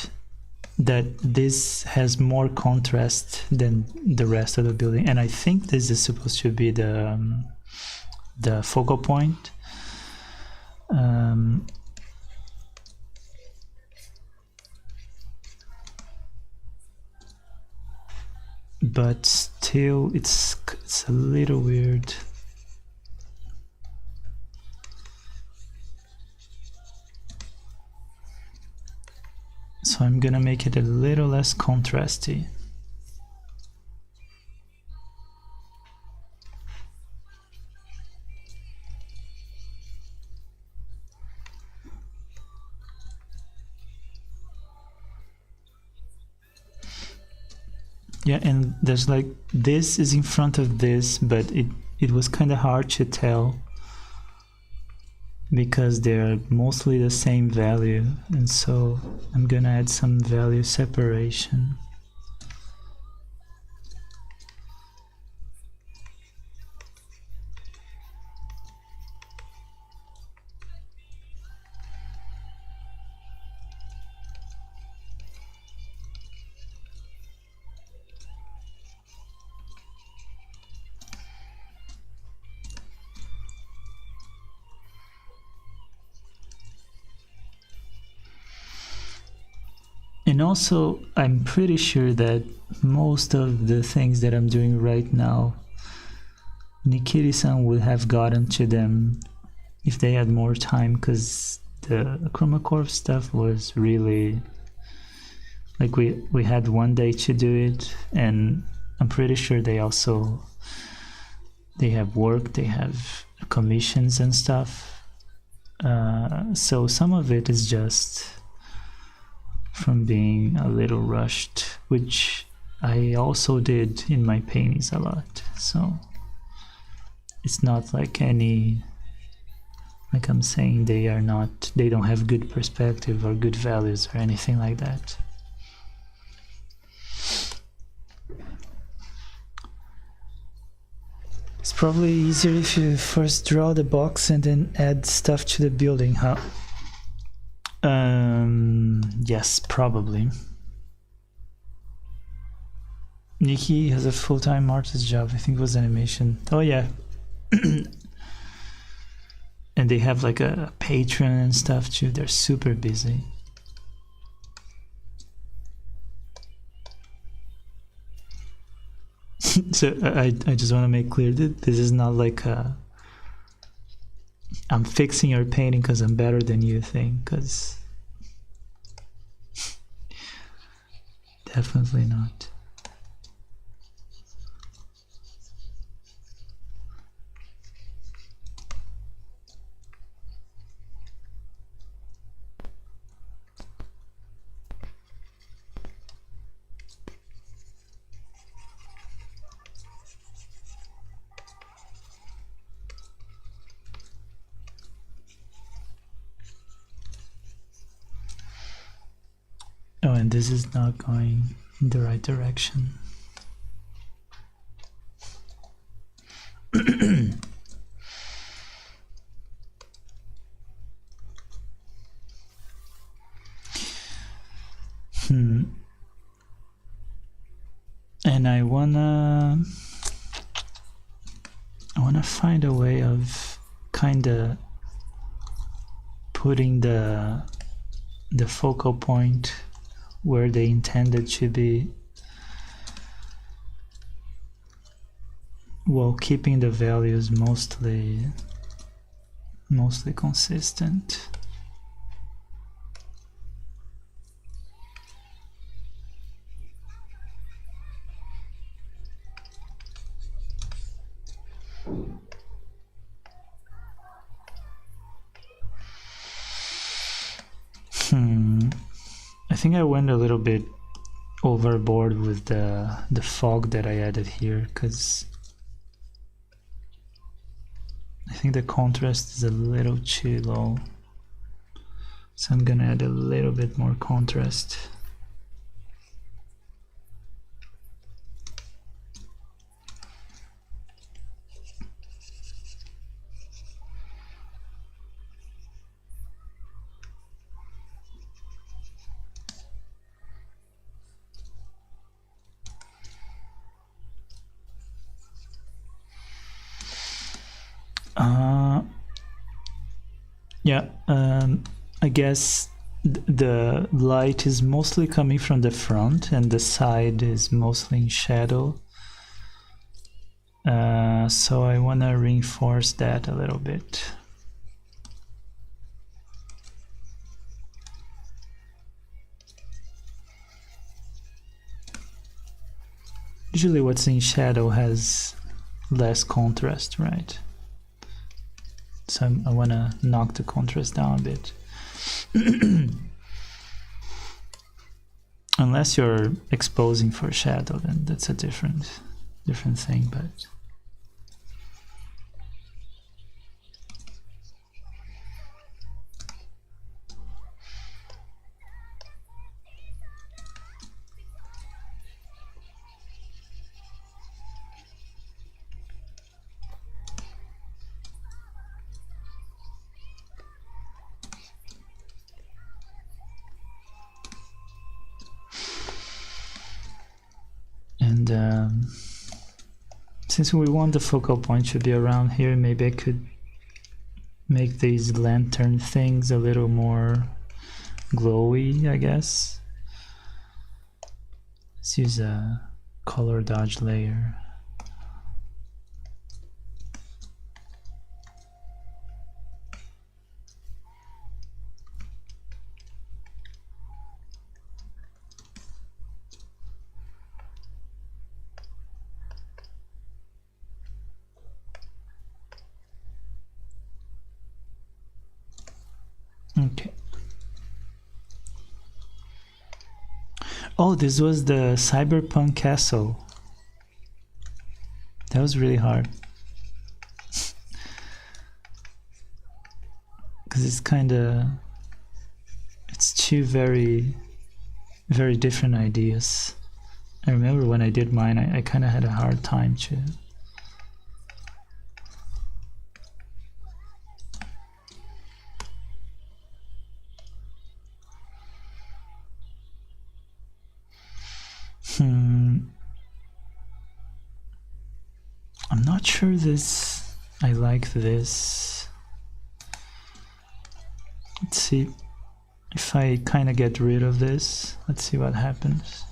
that this has more contrast than the rest of the building, and I think this is supposed to be the focal point. But still it's a little weird. So I'm gonna make it a little less contrasty. Yeah, and there's like this is in front of this, but it was kind of hard to tell because they're mostly the same value, and so I'm gonna add some value separation. And also, I'm pretty sure that most of the things that I'm doing right now, Nikiri-san would have gotten to them if they had more time, because the Chroma Corp stuff was really like we had one day to do it, and I'm pretty sure they have work, they have commissions and stuff. So some of it is just from being a little rushed, which I also did in my paintings a lot. So it's not like any Like I'm saying, they don't have good perspective or good values or anything like that. It's probably easier if you first draw the box and then add stuff to the building, huh? Yes, probably. Nikki has a full-time artist job. I think it was animation. Oh yeah. And they have like a Patreon and stuff too. They're super busy. So I just want to make clear that this is not like a I'm fixing your painting because I'm better than you thing, because definitely not. Oh, and this is not going in the right direction. And I wanna find a way of kinda putting the focal point where they intended to be, while keeping the values mostly consistent. I think I went a little bit overboard with the fog that I added here, because I think the contrast is a little too low. So I'm gonna add a little bit more contrast. Yeah, I guess the light is mostly coming from the front and the side is mostly in shadow. So I want to reinforce that a little bit. Usually what's in shadow has less contrast, right? So I want to knock the contrast down a bit. Unless you're exposing for shadow, then that's a different thing, but since we want the focal point to be around here, maybe I could make these lantern things a little more glowy, I guess. Let's use a color dodge layer. Okay. Oh, this was the cyberpunk castle. That was really hard. because it's two very, very different ideas. I remember when I did mine, I kind of had a hard time to. I'm not sure I like this. Let's see if I kind of get rid of this. Let's see what happens.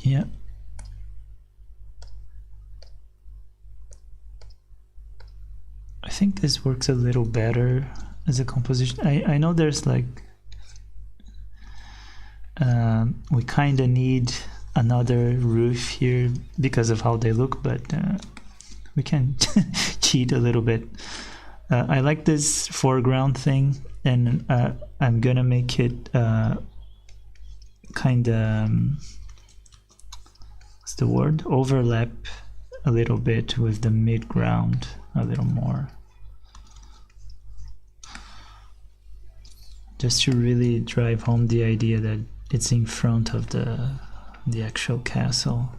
Yeah. I think this works a little better as a composition. I know there's like we kind of need another roof here because of how they look, but we can cheat a little bit. I like this foreground thing, and I'm gonna make it kind of what's the word, overlap a little bit with the midground a little more, just to really drive home the idea that it's in front of the actual castle.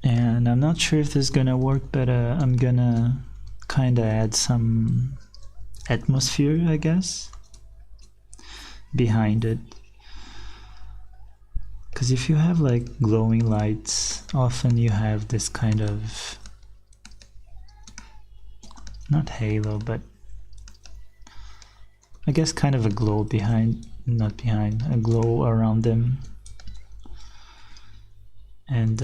And I'm not sure if this is gonna work, but I'm gonna kind of add some atmosphere, I guess, behind it. Because if you have like glowing lights, often you have this kind of, not halo, but I guess kind of a glow behind, not behind, a glow around them. And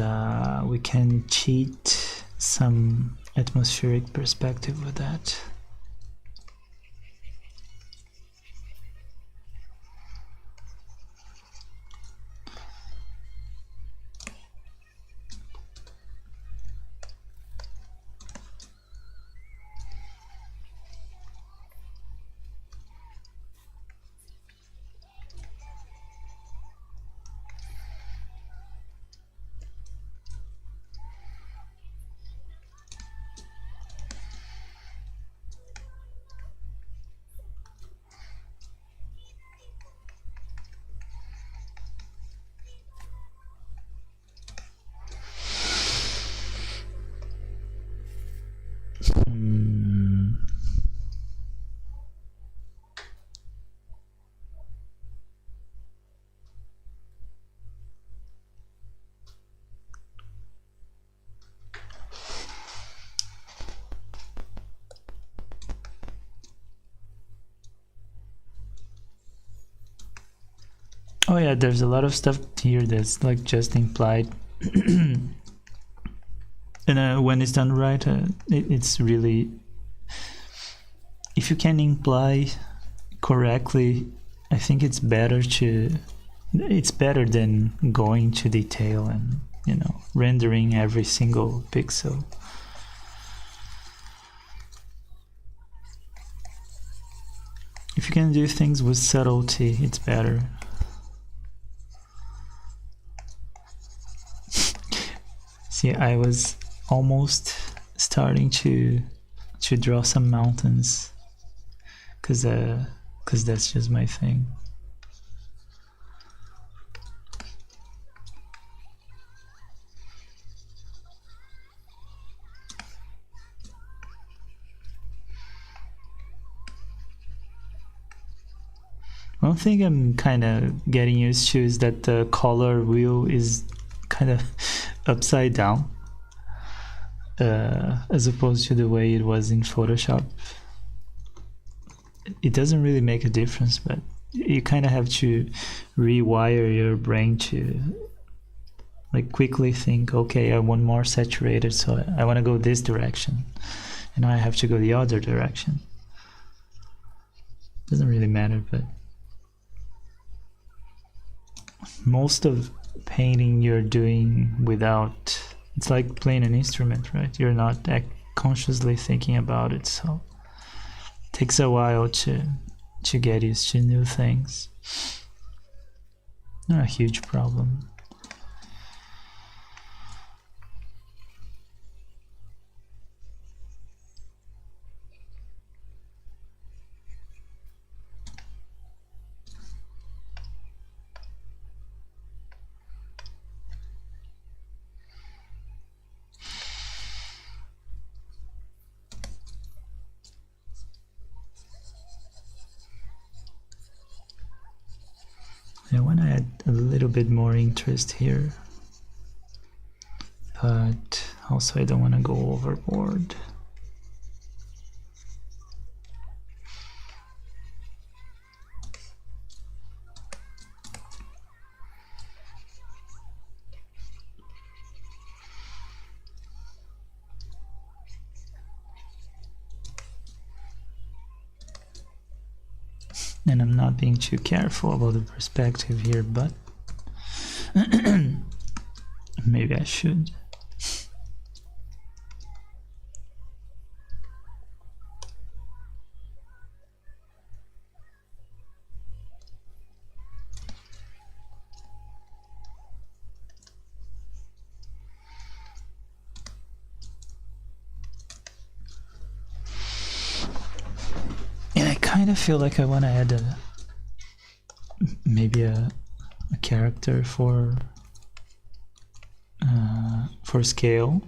we can cheat some atmospheric perspective with that. Oh yeah, there's a lot of stuff here that's like just implied. And when it's done right, it's really, if you can imply correctly, I think it's better than going to detail and, you know, rendering every single pixel. If you can do things with subtlety, it's better. See, I was almost starting to draw some mountains, cause that's just my thing. One thing I'm kind of getting used to is that the color wheel is kind of upside down, as opposed to the way it was in Photoshop. It doesn't really make a difference, but you kind of have to rewire your brain to like quickly think, okay, I want more saturated, so I want to go this direction, and I have to go the other direction. doesn't really matter, but most of painting you're doing without, it's like playing an instrument, right? You're not consciously thinking about it, so it takes a while to get used to new things. Not a huge problem. I want to add a little bit more interest here, but also I don't want to go overboard. And I'm not being too careful about the perspective here, but maybe I should. And I kind of feel like I want to add maybe a character for scale.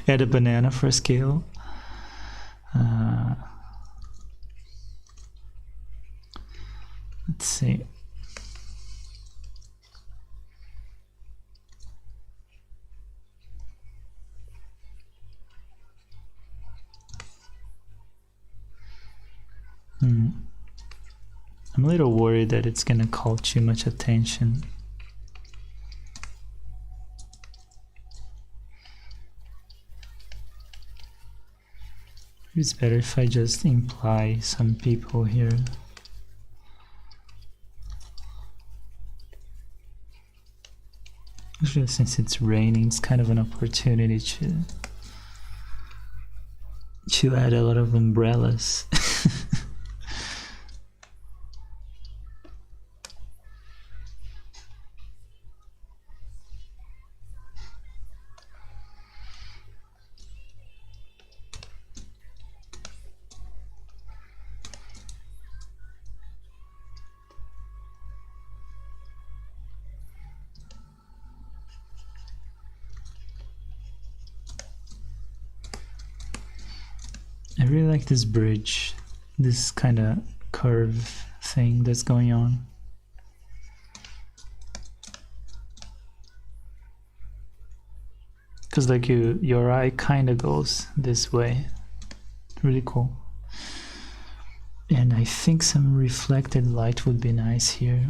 Add a banana for scale. Let's see. I'm a little worried that it's gonna call too much attention. It's better if I just imply some people here. Actually, since it's raining, it's kind of an opportunity to add a lot of umbrellas. I really like this bridge, this kind of curve thing that's going on. Because like your eye kind of goes this way. Really cool. And I think some reflected light would be nice here.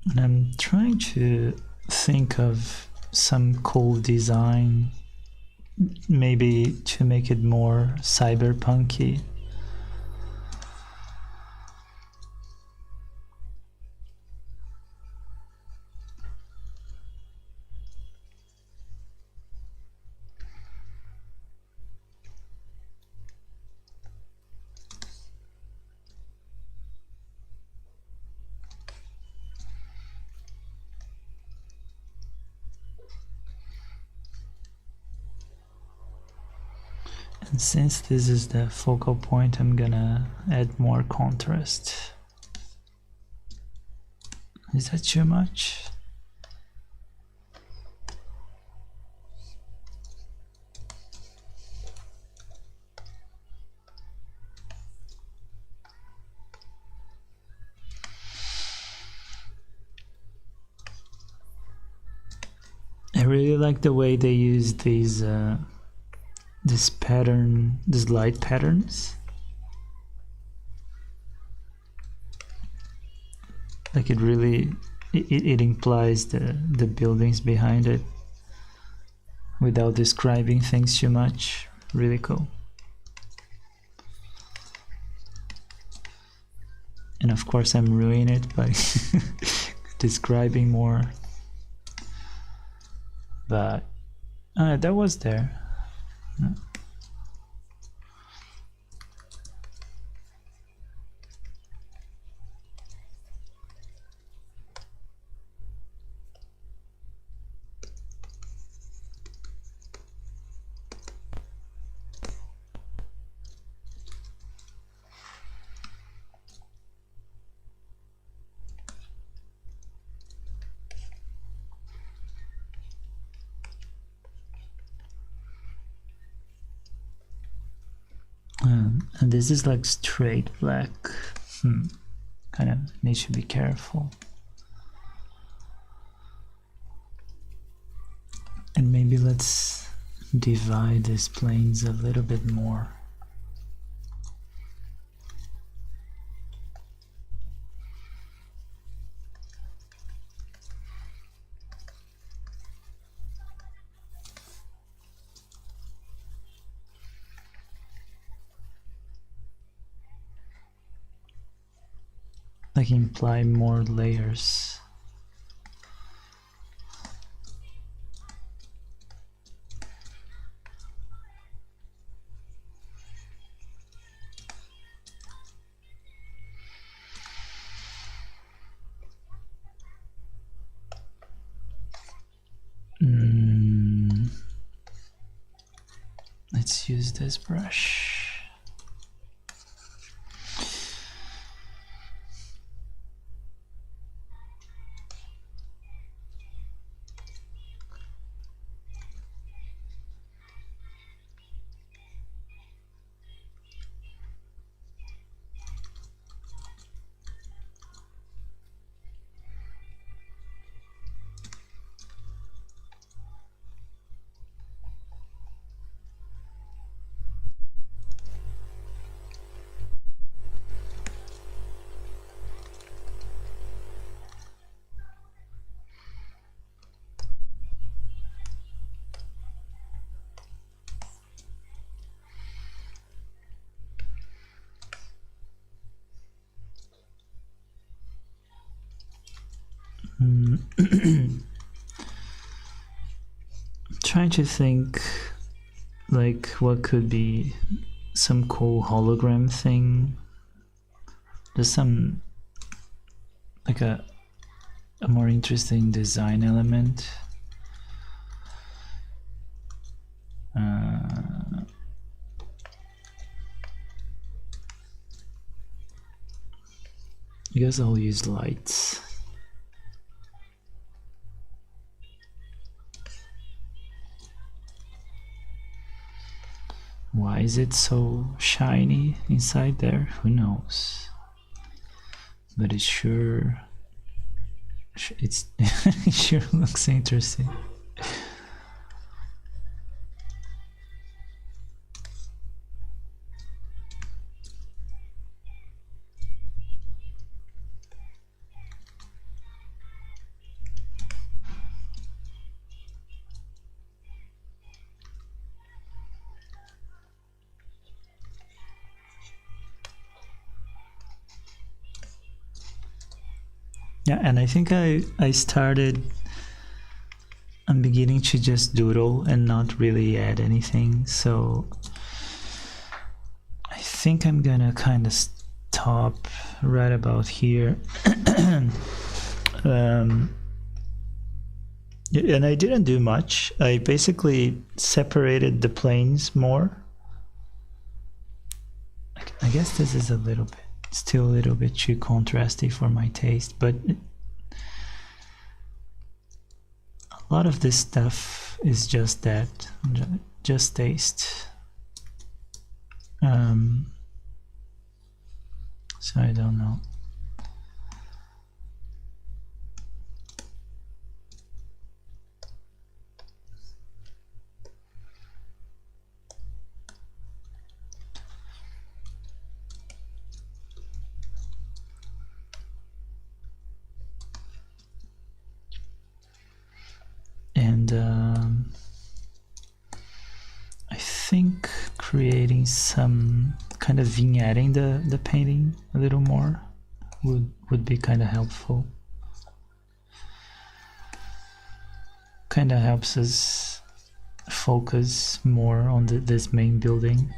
And I'm trying to think of some cool design, maybe to make it more cyberpunky. And since this is the focal point, I'm gonna add more contrast. Is that too much? really like the way they use these this pattern, these light patterns. Like it really, it implies the buildings behind it without describing things too much. Really cool. And of course I'm ruining it by describing more. But that was there. No. And this is like straight black. Kind of need to be careful. And maybe let's divide these planes a little bit more. Like imply more layers. Let's use this brush. Trying to think like what could be some cool hologram thing. There's some like a more interesting design element. I guess I'll use lights. Why is it so shiny inside there? Who knows? But it sure it sure looks interesting. Yeah, and I think I started, I'm beginning to just doodle and not really add anything, so I think I'm gonna kind of stop right about here. And I didn't do much. I basically separated the planes more. I guess this is a little bit, still a little bit too contrasty for my taste, but a lot of this stuff is just that, just taste. So I don't know. think creating some kind of vignetting the painting a little more would be kind of helpful. Kind of helps us focus more on this main building.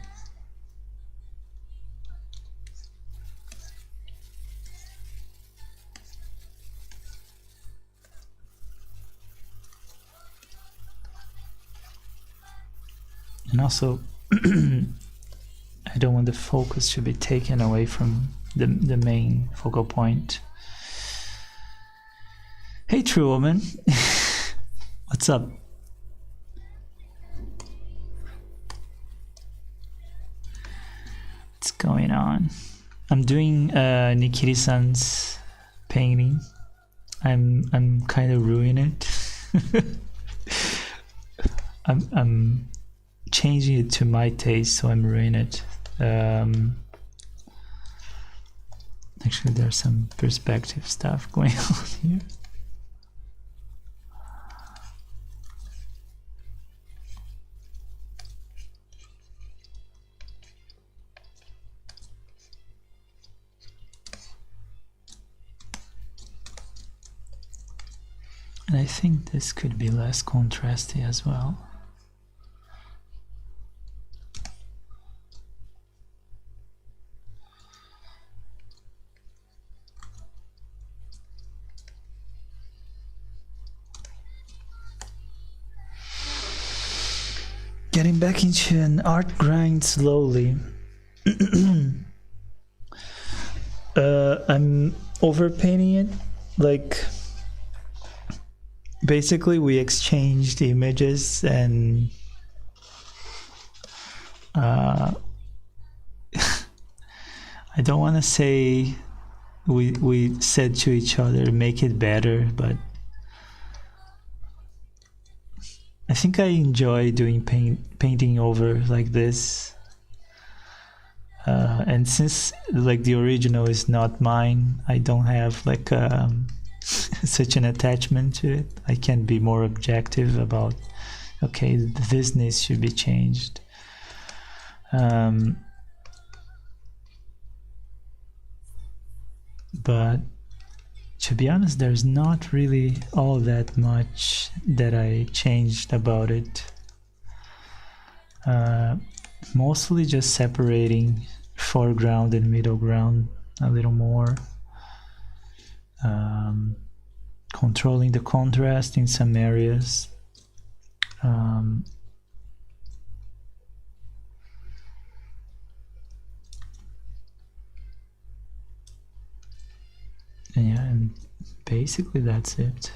And also, I don't want the focus to be taken away from the main focal point. Hey, True Woman. What's up? What's going on? I'm doing Nikiri-san's painting. I'm kind of ruining it. I'm changing it to my taste, so I'm ruining it. Actually, there's some perspective stuff going on here. And I think this could be less contrasty as well. Getting back into an art grind slowly. I'm overpainting it. Like, basically we exchanged images and I don't want to say we said to each other make it better, but I think I enjoy doing painting over like this, and since like the original is not mine, I don't have like such an attachment to it. I can be more objective about, okay, this needs to be changed. But to be honest, there's not really all that much that I changed about it. Mostly just separating foreground and middle ground a little more. Controlling the contrast in some areas. And yeah, and basically that's it.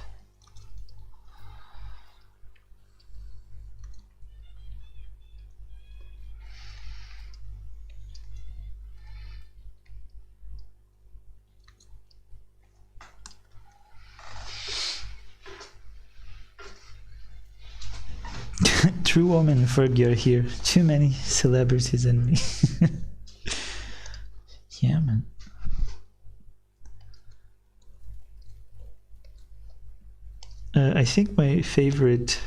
True Woman, Ferg, you're here. Too many celebrities and me. Yeah, man. I think my favorite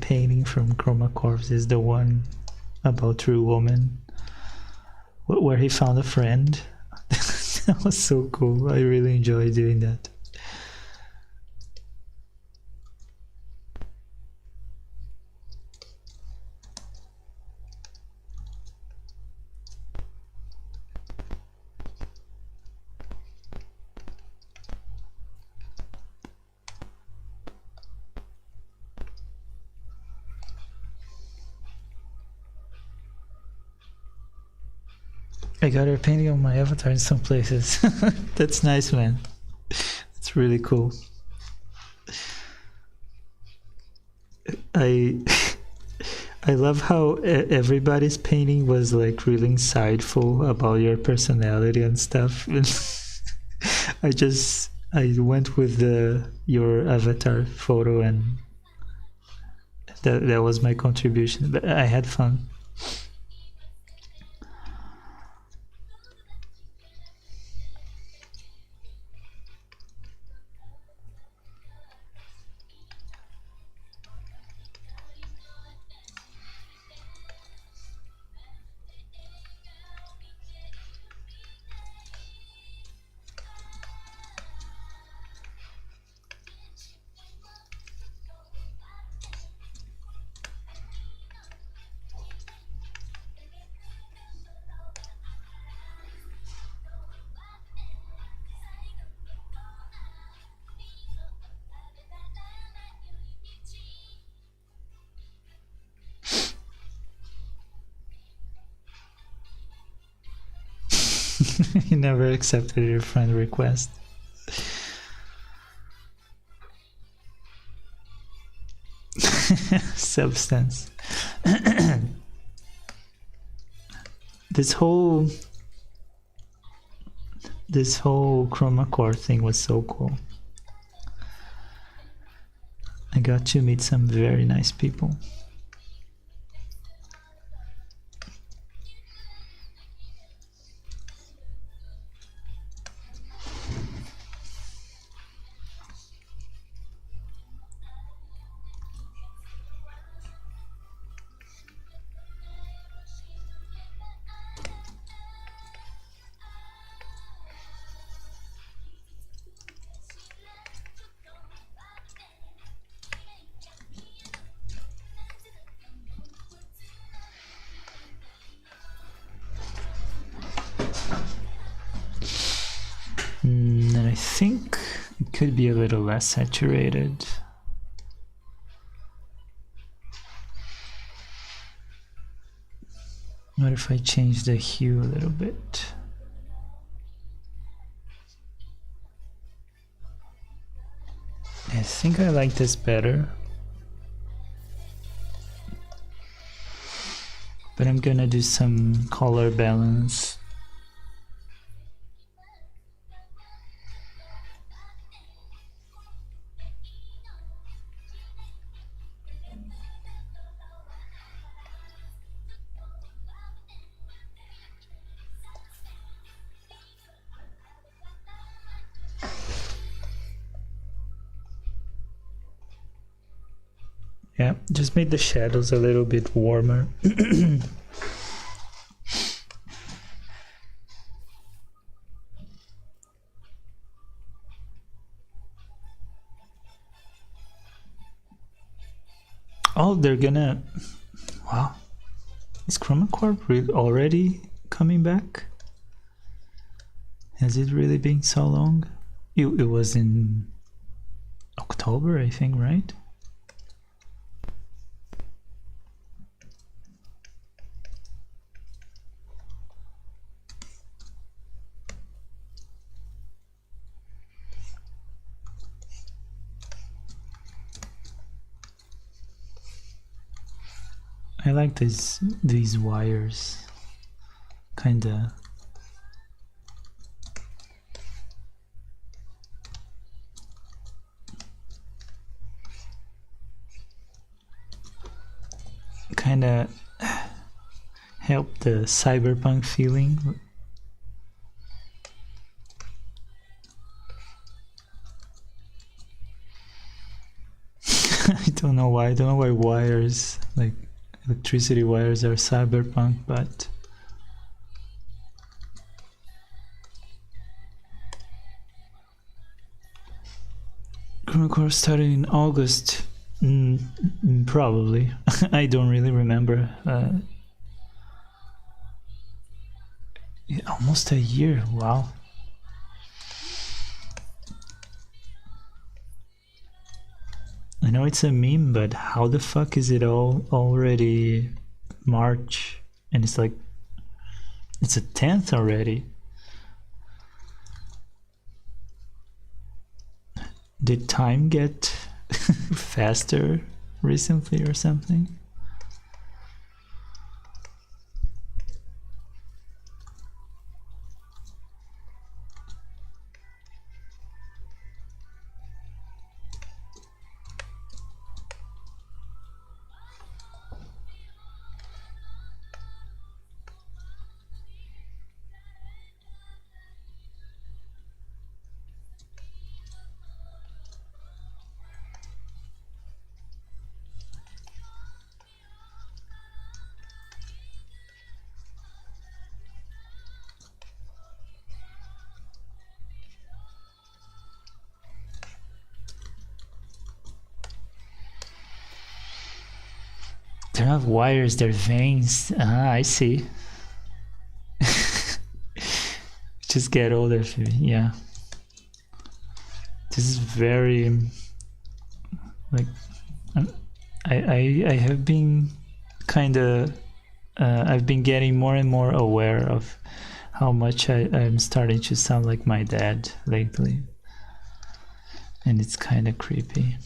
painting from Chroma Corps is the one about True Woman, where he found a friend. That was so cool. I really enjoy doing that. I got her painting on my avatar in some places. That's nice, man. It's really cool. I love how everybody's painting was like really insightful about your personality and stuff. I went with your avatar photo, and that was my contribution. But I had fun. You never accepted your friend request. Substance. This whole chroma core thing was so cool. I got to meet some very nice people. And I think it could be a little less saturated. What if I change the hue a little bit? I think I like this better. But I'm gonna do some color balance. Yeah, just made the shadows a little bit warmer. Oh, they're gonna... Wow. Is Chroma Corp already coming back? Has it really been so long? It was in October, I think, right? I like these wires, kinda. Kinda help the cyberpunk feeling. I don't know why wires, like electricity wires, are cyberpunk, but Chroma Core started in August. Probably. I don't really remember. Almost a year. Wow. I know it's a meme, but how the fuck is it already March? And it's like, it's a 10th already. Did time get faster recently or something? They have wires, they're veins. Ah, I see. Just get older, yeah. This is very, like, I have been kind of, I've been getting more and more aware of how much I'm starting to sound like my dad lately. And it's kind of creepy.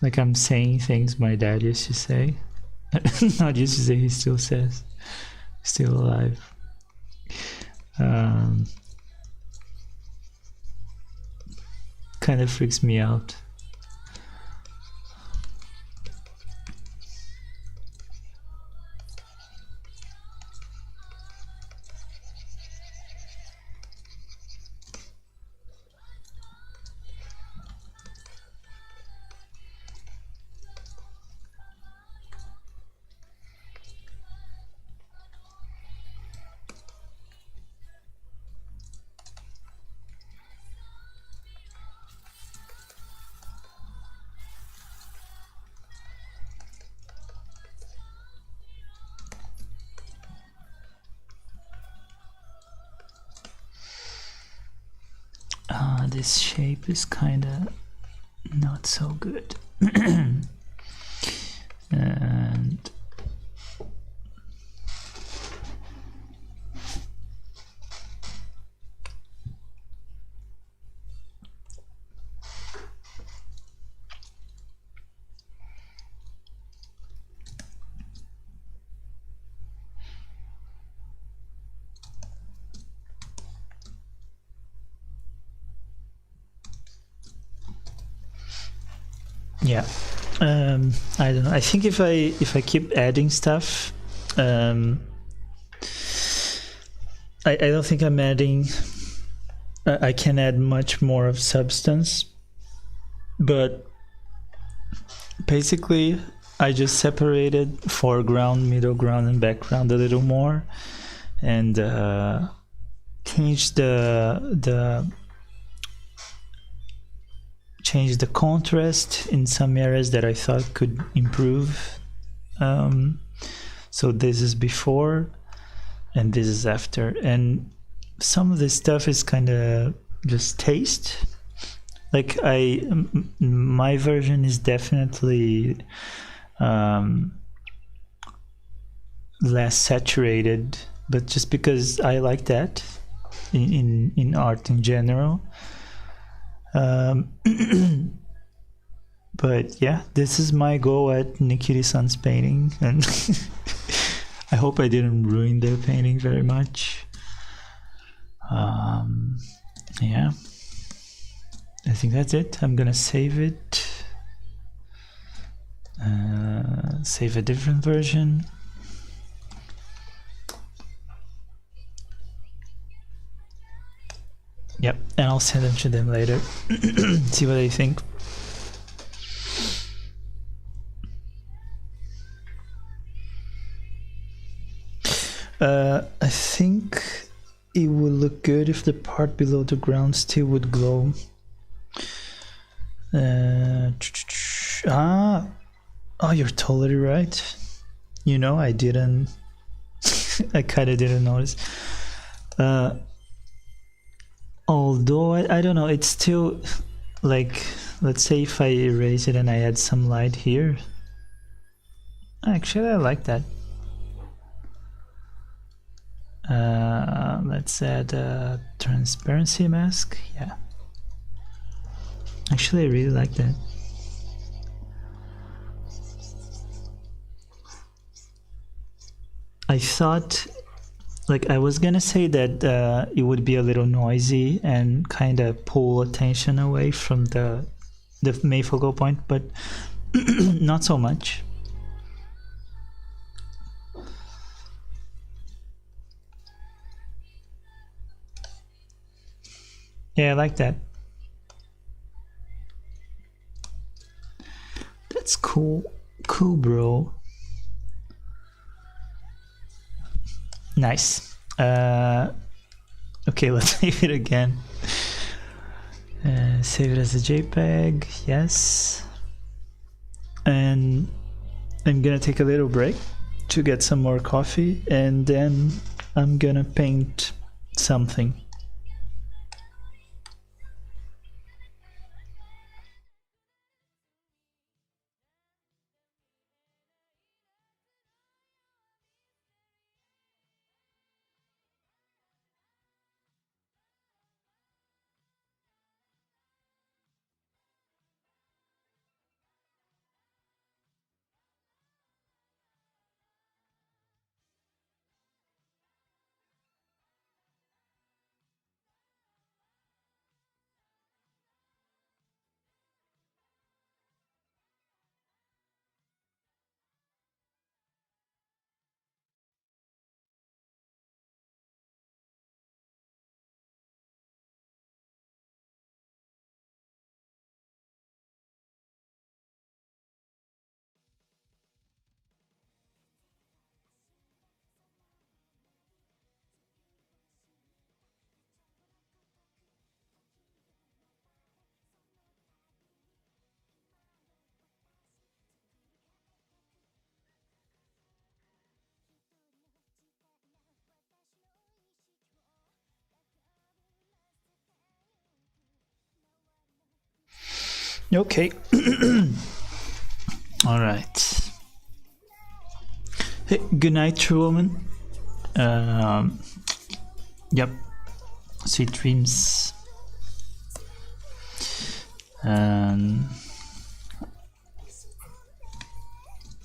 Like I'm saying things my dad used to say. Not used to say, he still says. Still alive. Kind of freaks me out. This shape is kind of not so good. And yeah, I don't know. I think if I keep adding stuff, I don't think I'm adding. I can add much more of substance, but basically I just separated foreground, middle ground, and background a little more, and changed the contrast in some areas that I thought could improve. So this is before and this is after, and some of this stuff is kind of just taste. Like my version is definitely less saturated, but just because I like that in art in general. But yeah, this is my go at Nikiri-san's painting, and I hope I didn't ruin their painting very much. Yeah, I think that's it. I'm gonna save it, save a different version. Yep, and I'll send them to them later. See what they think. I think it would look good if the part below the ground still would glow. Oh, you're totally right. You know, I didn't. I kind of didn't notice. Although I don't know, it's still like, let's say if I erase it and I add some light here. Actually, I like that. Let's add a transparency mask. Yeah, actually I really like that. I thought, like, I was gonna say that it would be a little noisy and kind of pull attention away from the main focal point, but not so much. Yeah, I like that. That's cool. Cool, bro. Nice. Okay, let's save it again. Save it as a JPEG. Yes. And I'm gonna take a little break to get some more coffee, and then I'm gonna paint something. Okay. All right. Hey, good night, true woman. Yep. Sweet dreams.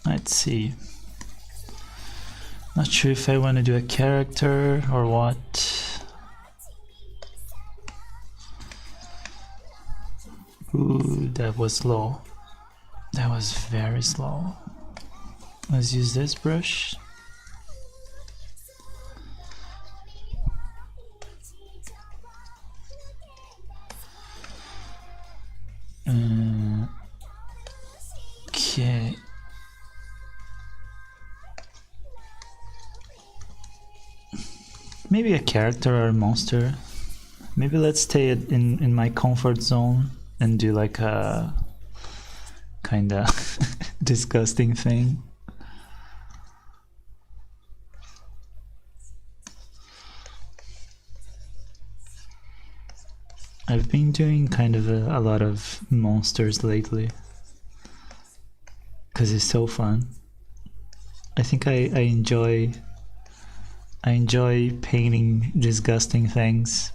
Let's see. Not sure if I want to do a character or what. Ooh, that was slow. That was very slow. Let's use this brush. Okay. Maybe a character or a monster. Maybe let's stay in my comfort zone and do like a kinda disgusting thing. I've been doing kind of a lot of monsters lately because it's so fun. I think I enjoy painting disgusting things.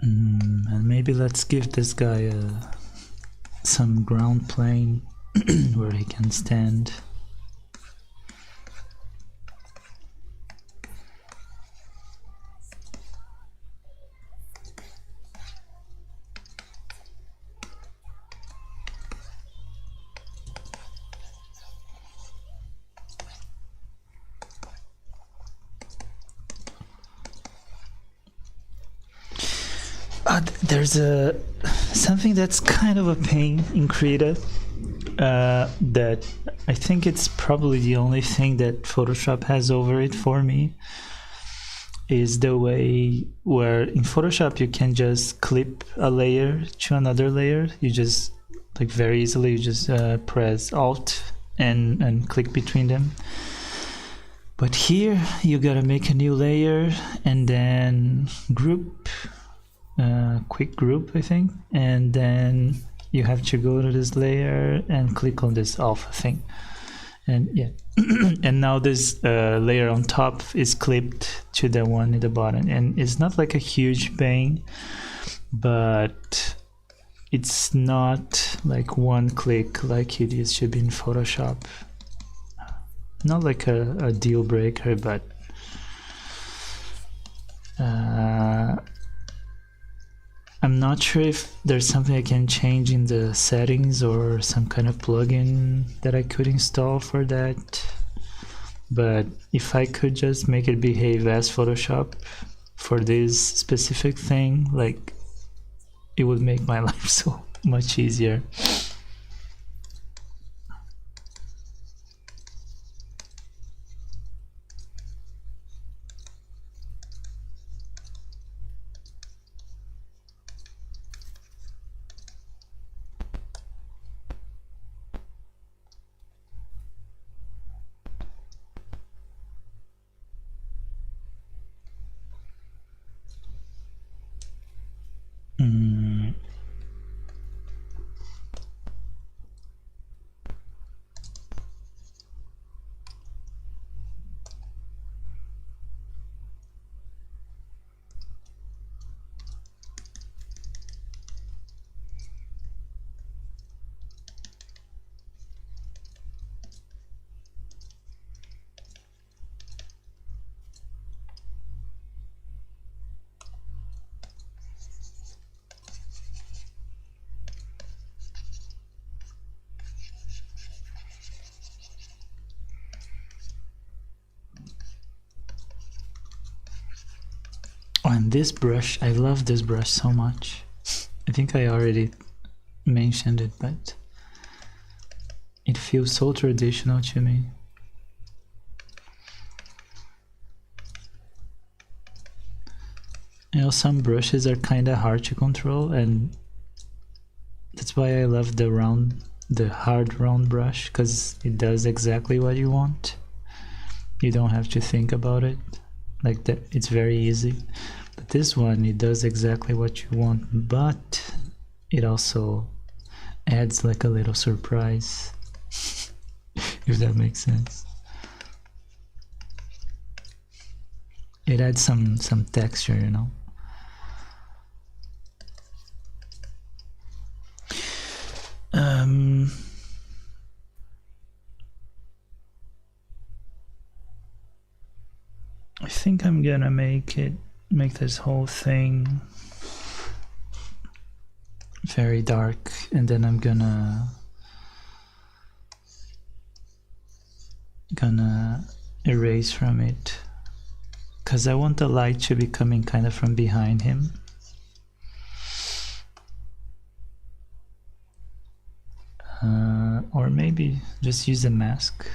And maybe let's give this guy some ground plane where he can stand. There's something that's kind of a pain in Krita that I think it's probably the only thing that Photoshop has over it for me, is the way where in Photoshop you can just clip a layer to another layer. You just like very easily you just press Alt and click between them. But here you gotta make a new layer and then group, quick group I think, and then you have to go to this layer and click on this alpha thing, and yeah. And now this layer on top is clipped to the one in the bottom, and it's not like a huge pain, but it's not like one click like it used to be in Photoshop. Not like a deal breaker, but I'm not sure if there's something I can change in the settings or some kind of plugin that I could install for that. But if I could just make it behave as Photoshop for this specific thing, like, it would make my life so much easier. And this brush, I love this brush so much. I think I already mentioned it, but it feels so traditional to me. You know, some brushes are kind of hard to control, and that's why I love the hard round brush, because it does exactly what you want. You don't have to think about it. Like that, it's very easy. But this one, it does exactly what you want, but it also adds like a little surprise, if that makes sense. It adds some texture, you know. I think I'm gonna make this whole thing very dark, and then I'm gonna erase from it, because I want the light to be coming kind of from behind him. Or maybe just use a mask.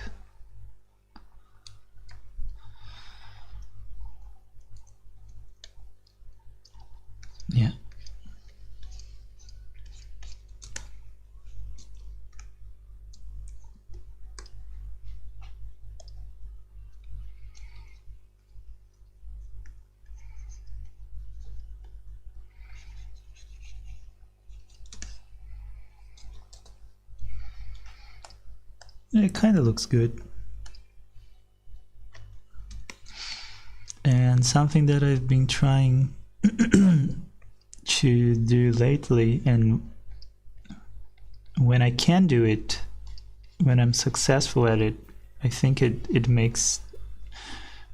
Yeah. It kind of looks good. And something that I've been trying to do lately, and when I can do it, when I'm successful at it, I think it makes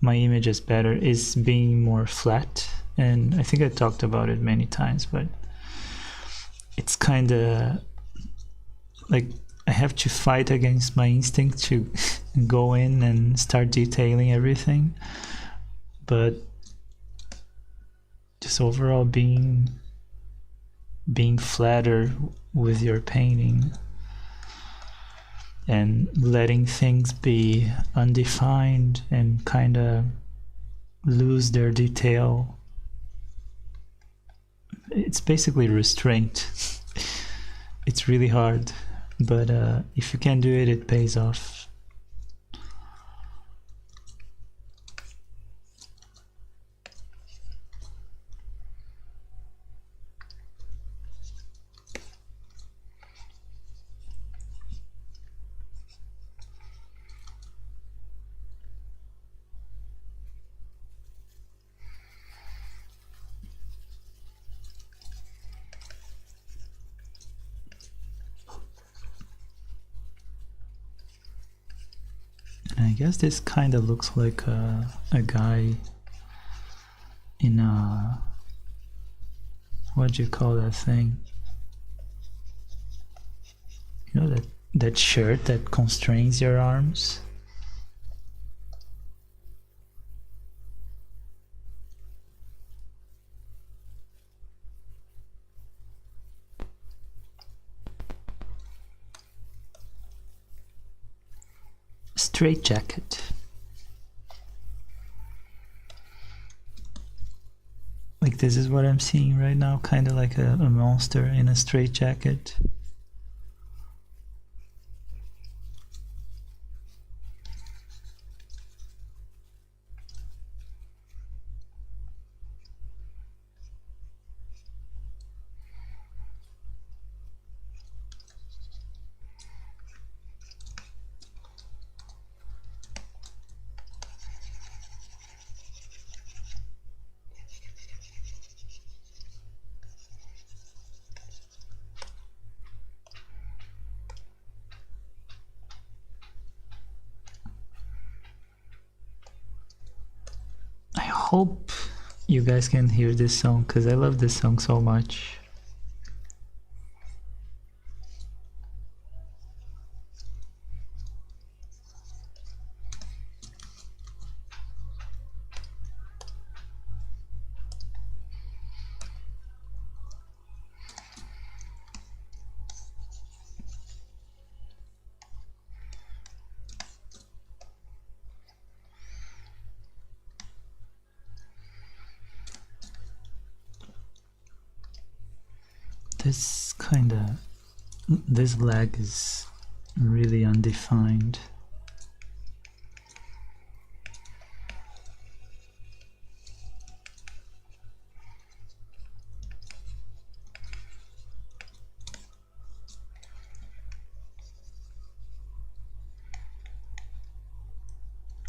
my images better, is being more flat. And I think I talked about it many times, but it's kind of like I have to fight against my instinct to go in and start detailing everything. But just overall being flatter with your painting and letting things be undefined and kind of lose their detail. It's basically restraint. It's really hard, but if you can do it, it pays off. And I guess this kind of looks like a guy in a, what do you call that thing? You know, that shirt that constrains your arms? Straight jacket. Like this is what I'm seeing right now, kind of like a monster in a straight jacket. I hope you guys can hear this song, because I love this song so much. This kind of, this lag is really undefined.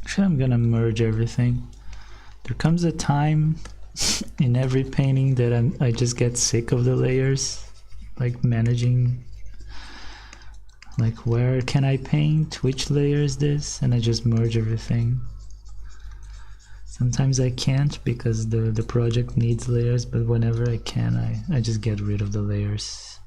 Actually, I'm gonna merge everything. There comes a time in every painting that I just get sick of the layers, like managing, like where can I paint, which layer is this, and I just merge everything. Sometimes I can't because the project needs layers, but whenever I can, I just get rid of the layers.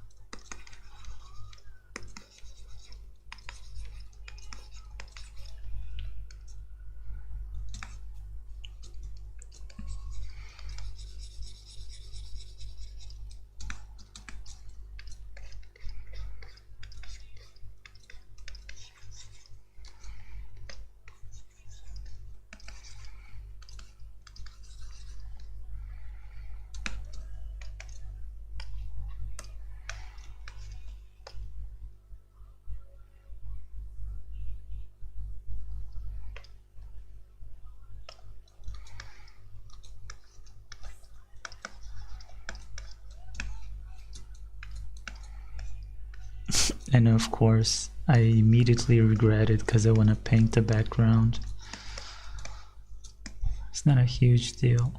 And of course, I immediately regret it because I want to paint the background. It's not a huge deal.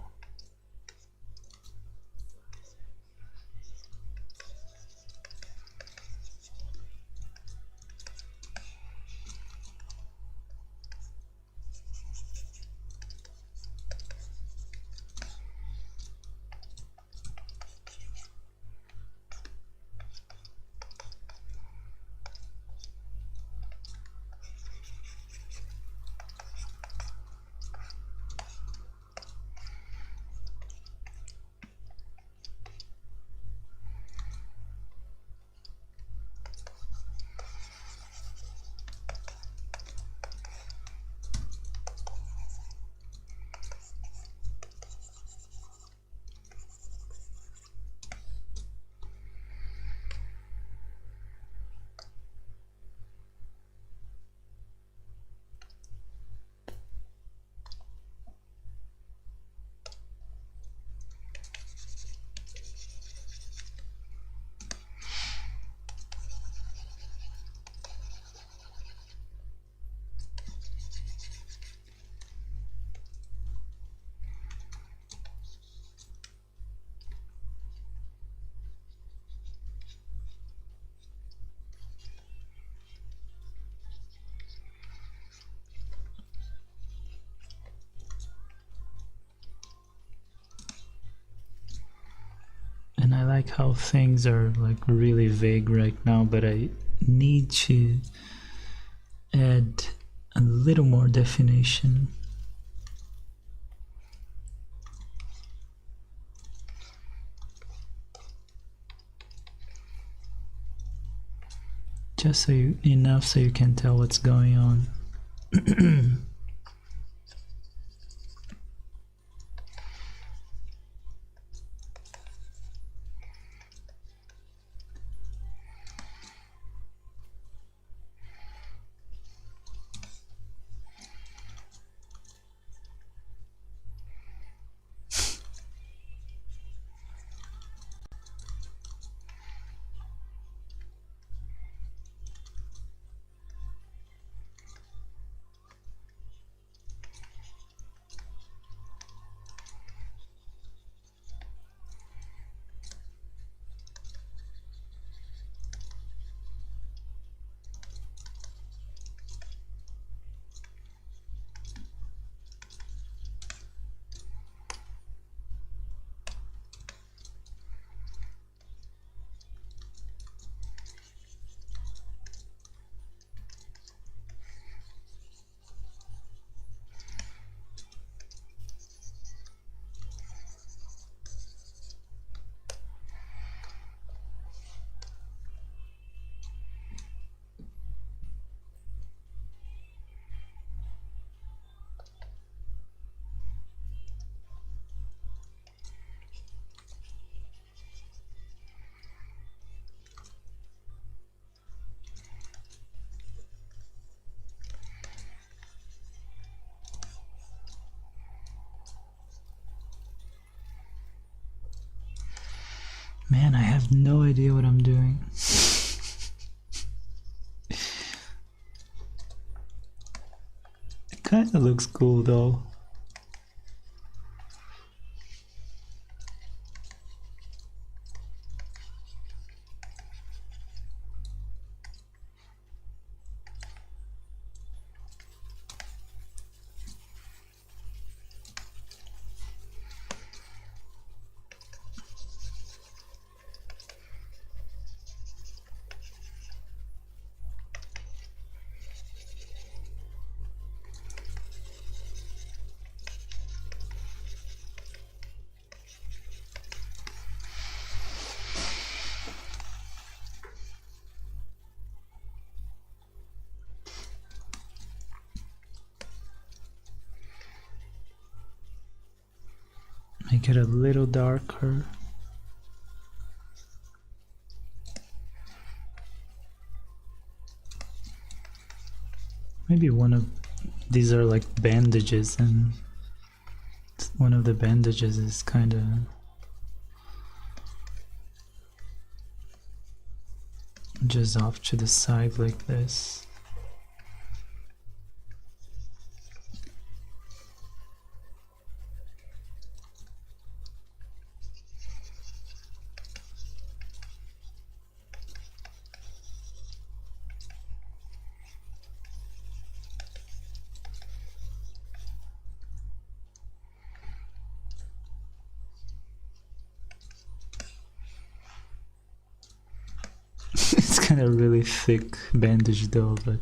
And I like how things are like really vague right now, but I need to add a little more definition. Just so enough so you can tell what's going on. Man, I have no idea what I'm doing. It kind of looks cool though. Make it a little darker. Maybe one of these are like bandages, and one of the bandages is kind of just off to the side like this. It's kind of really thick bandage though, but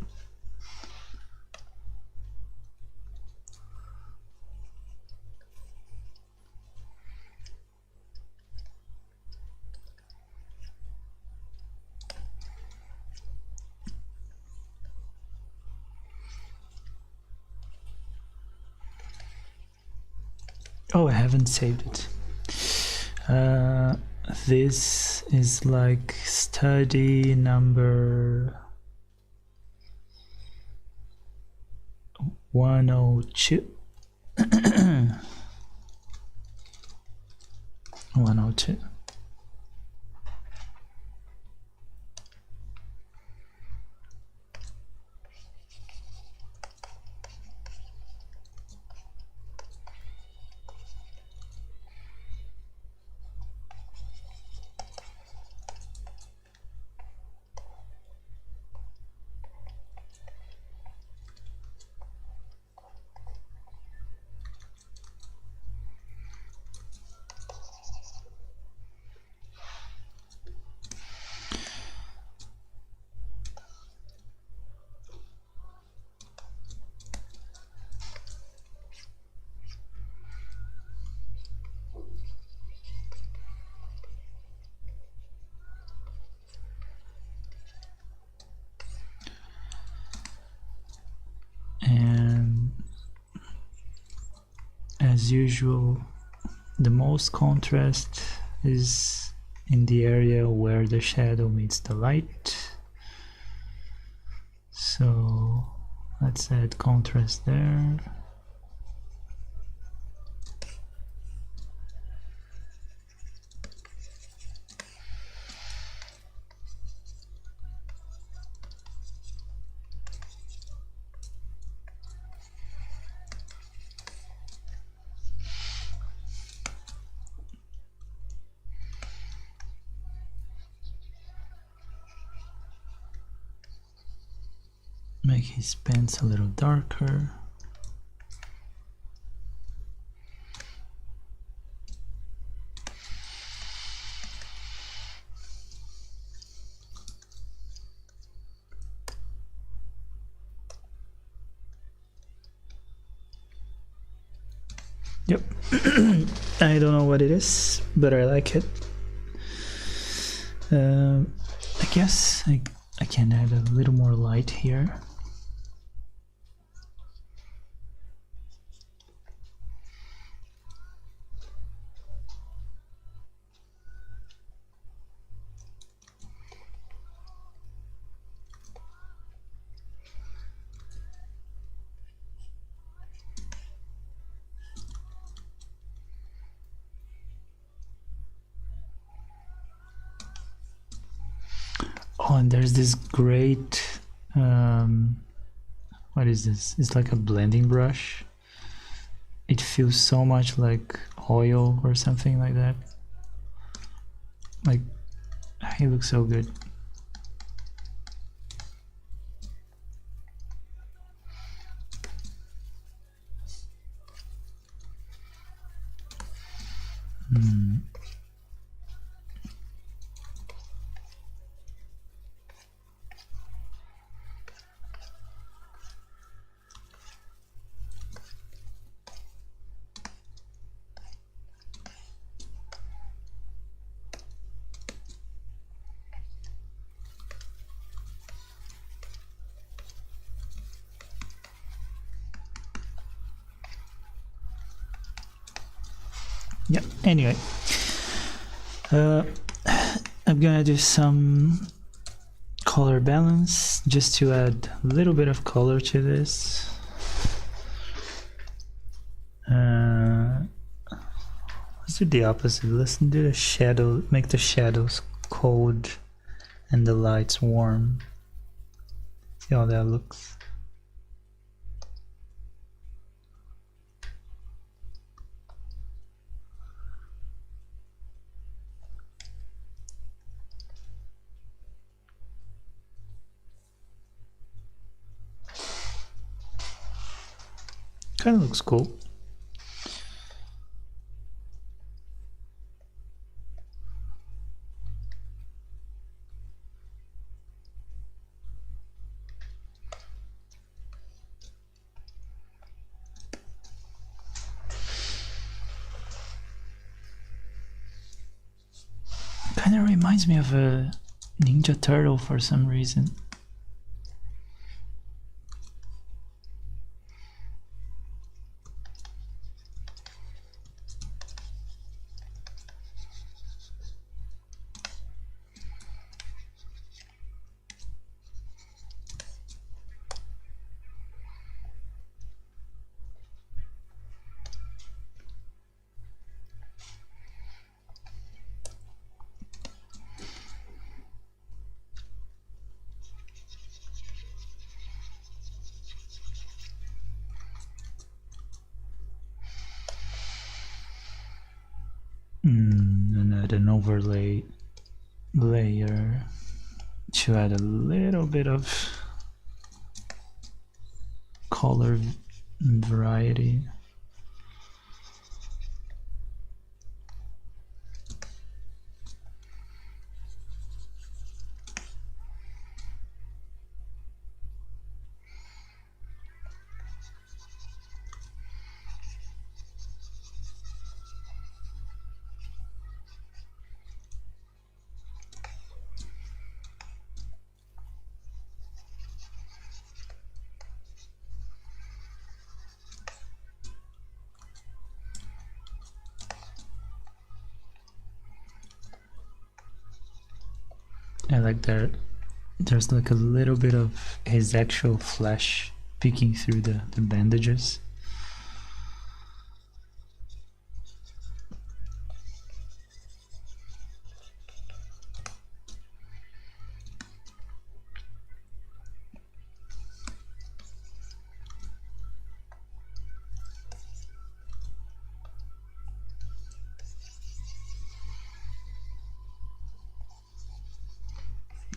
oh, I haven't saved it. This is like study number 102. 102. And as usual, the most contrast is in the area where the shadow meets the light. So let's add contrast there. Make his pants a little darker. Yep. I don't know what it is, but I like it. I guess I can add a little more light here. Oh, and there's this great, what is this? It's like a blending brush. It feels so much like oil or something like that. Like, it looks so good. Yeah, anyway, I'm gonna do some color balance just to add a little bit of color to this. Let's do the opposite. Let's do the shadow, make the shadows cold and the lights warm. See how that looks. Kind of looks cool. Kind of reminds me of a Ninja Turtle for some reason. And add an overlay layer to add a little bit of color variety. I like that there's like a little bit of his actual flesh peeking through the bandages.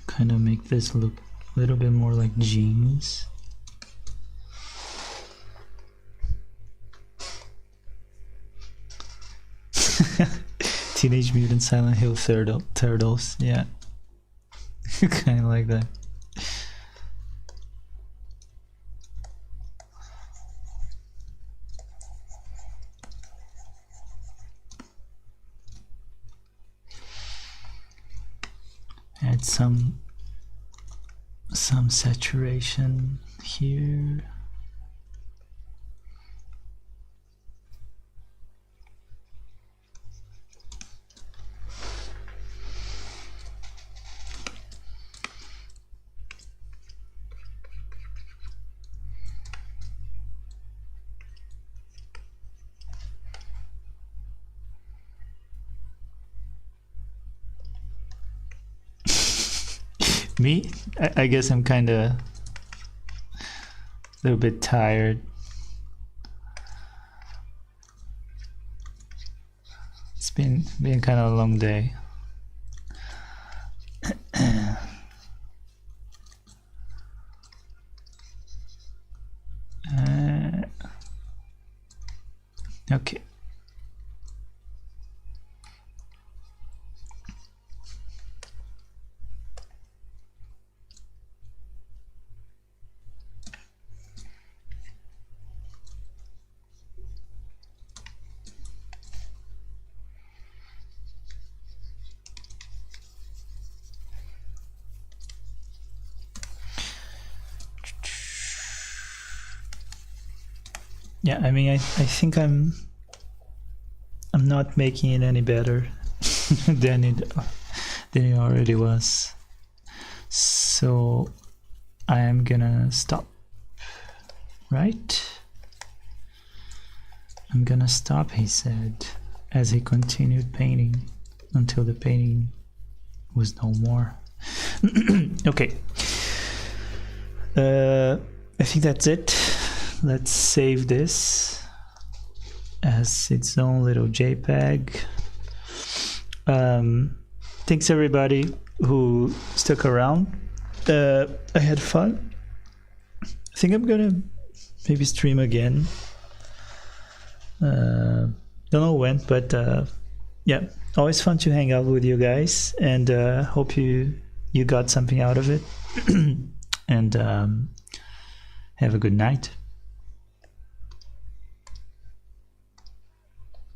Kind of make this look a little bit more like jeans. Teenage Mutant Silent Hill Turtles, yeah. Kind of like that. Add some saturation here. Me? I guess I'm kind of a little bit tired. It's been kind of a long day. Okay. Yeah, I mean, I think I'm not making it any better than it already was. So I am gonna stop, right? I'm gonna stop, he said, as he continued painting until the painting was no more. Okay. I think that's it. Let's save this as its own little JPEG. Thanks everybody who stuck around. I had fun. I think I'm gonna maybe stream again. Don't know when, but yeah, always fun to hang out with you guys, and hope you got something out of it. And have a good night.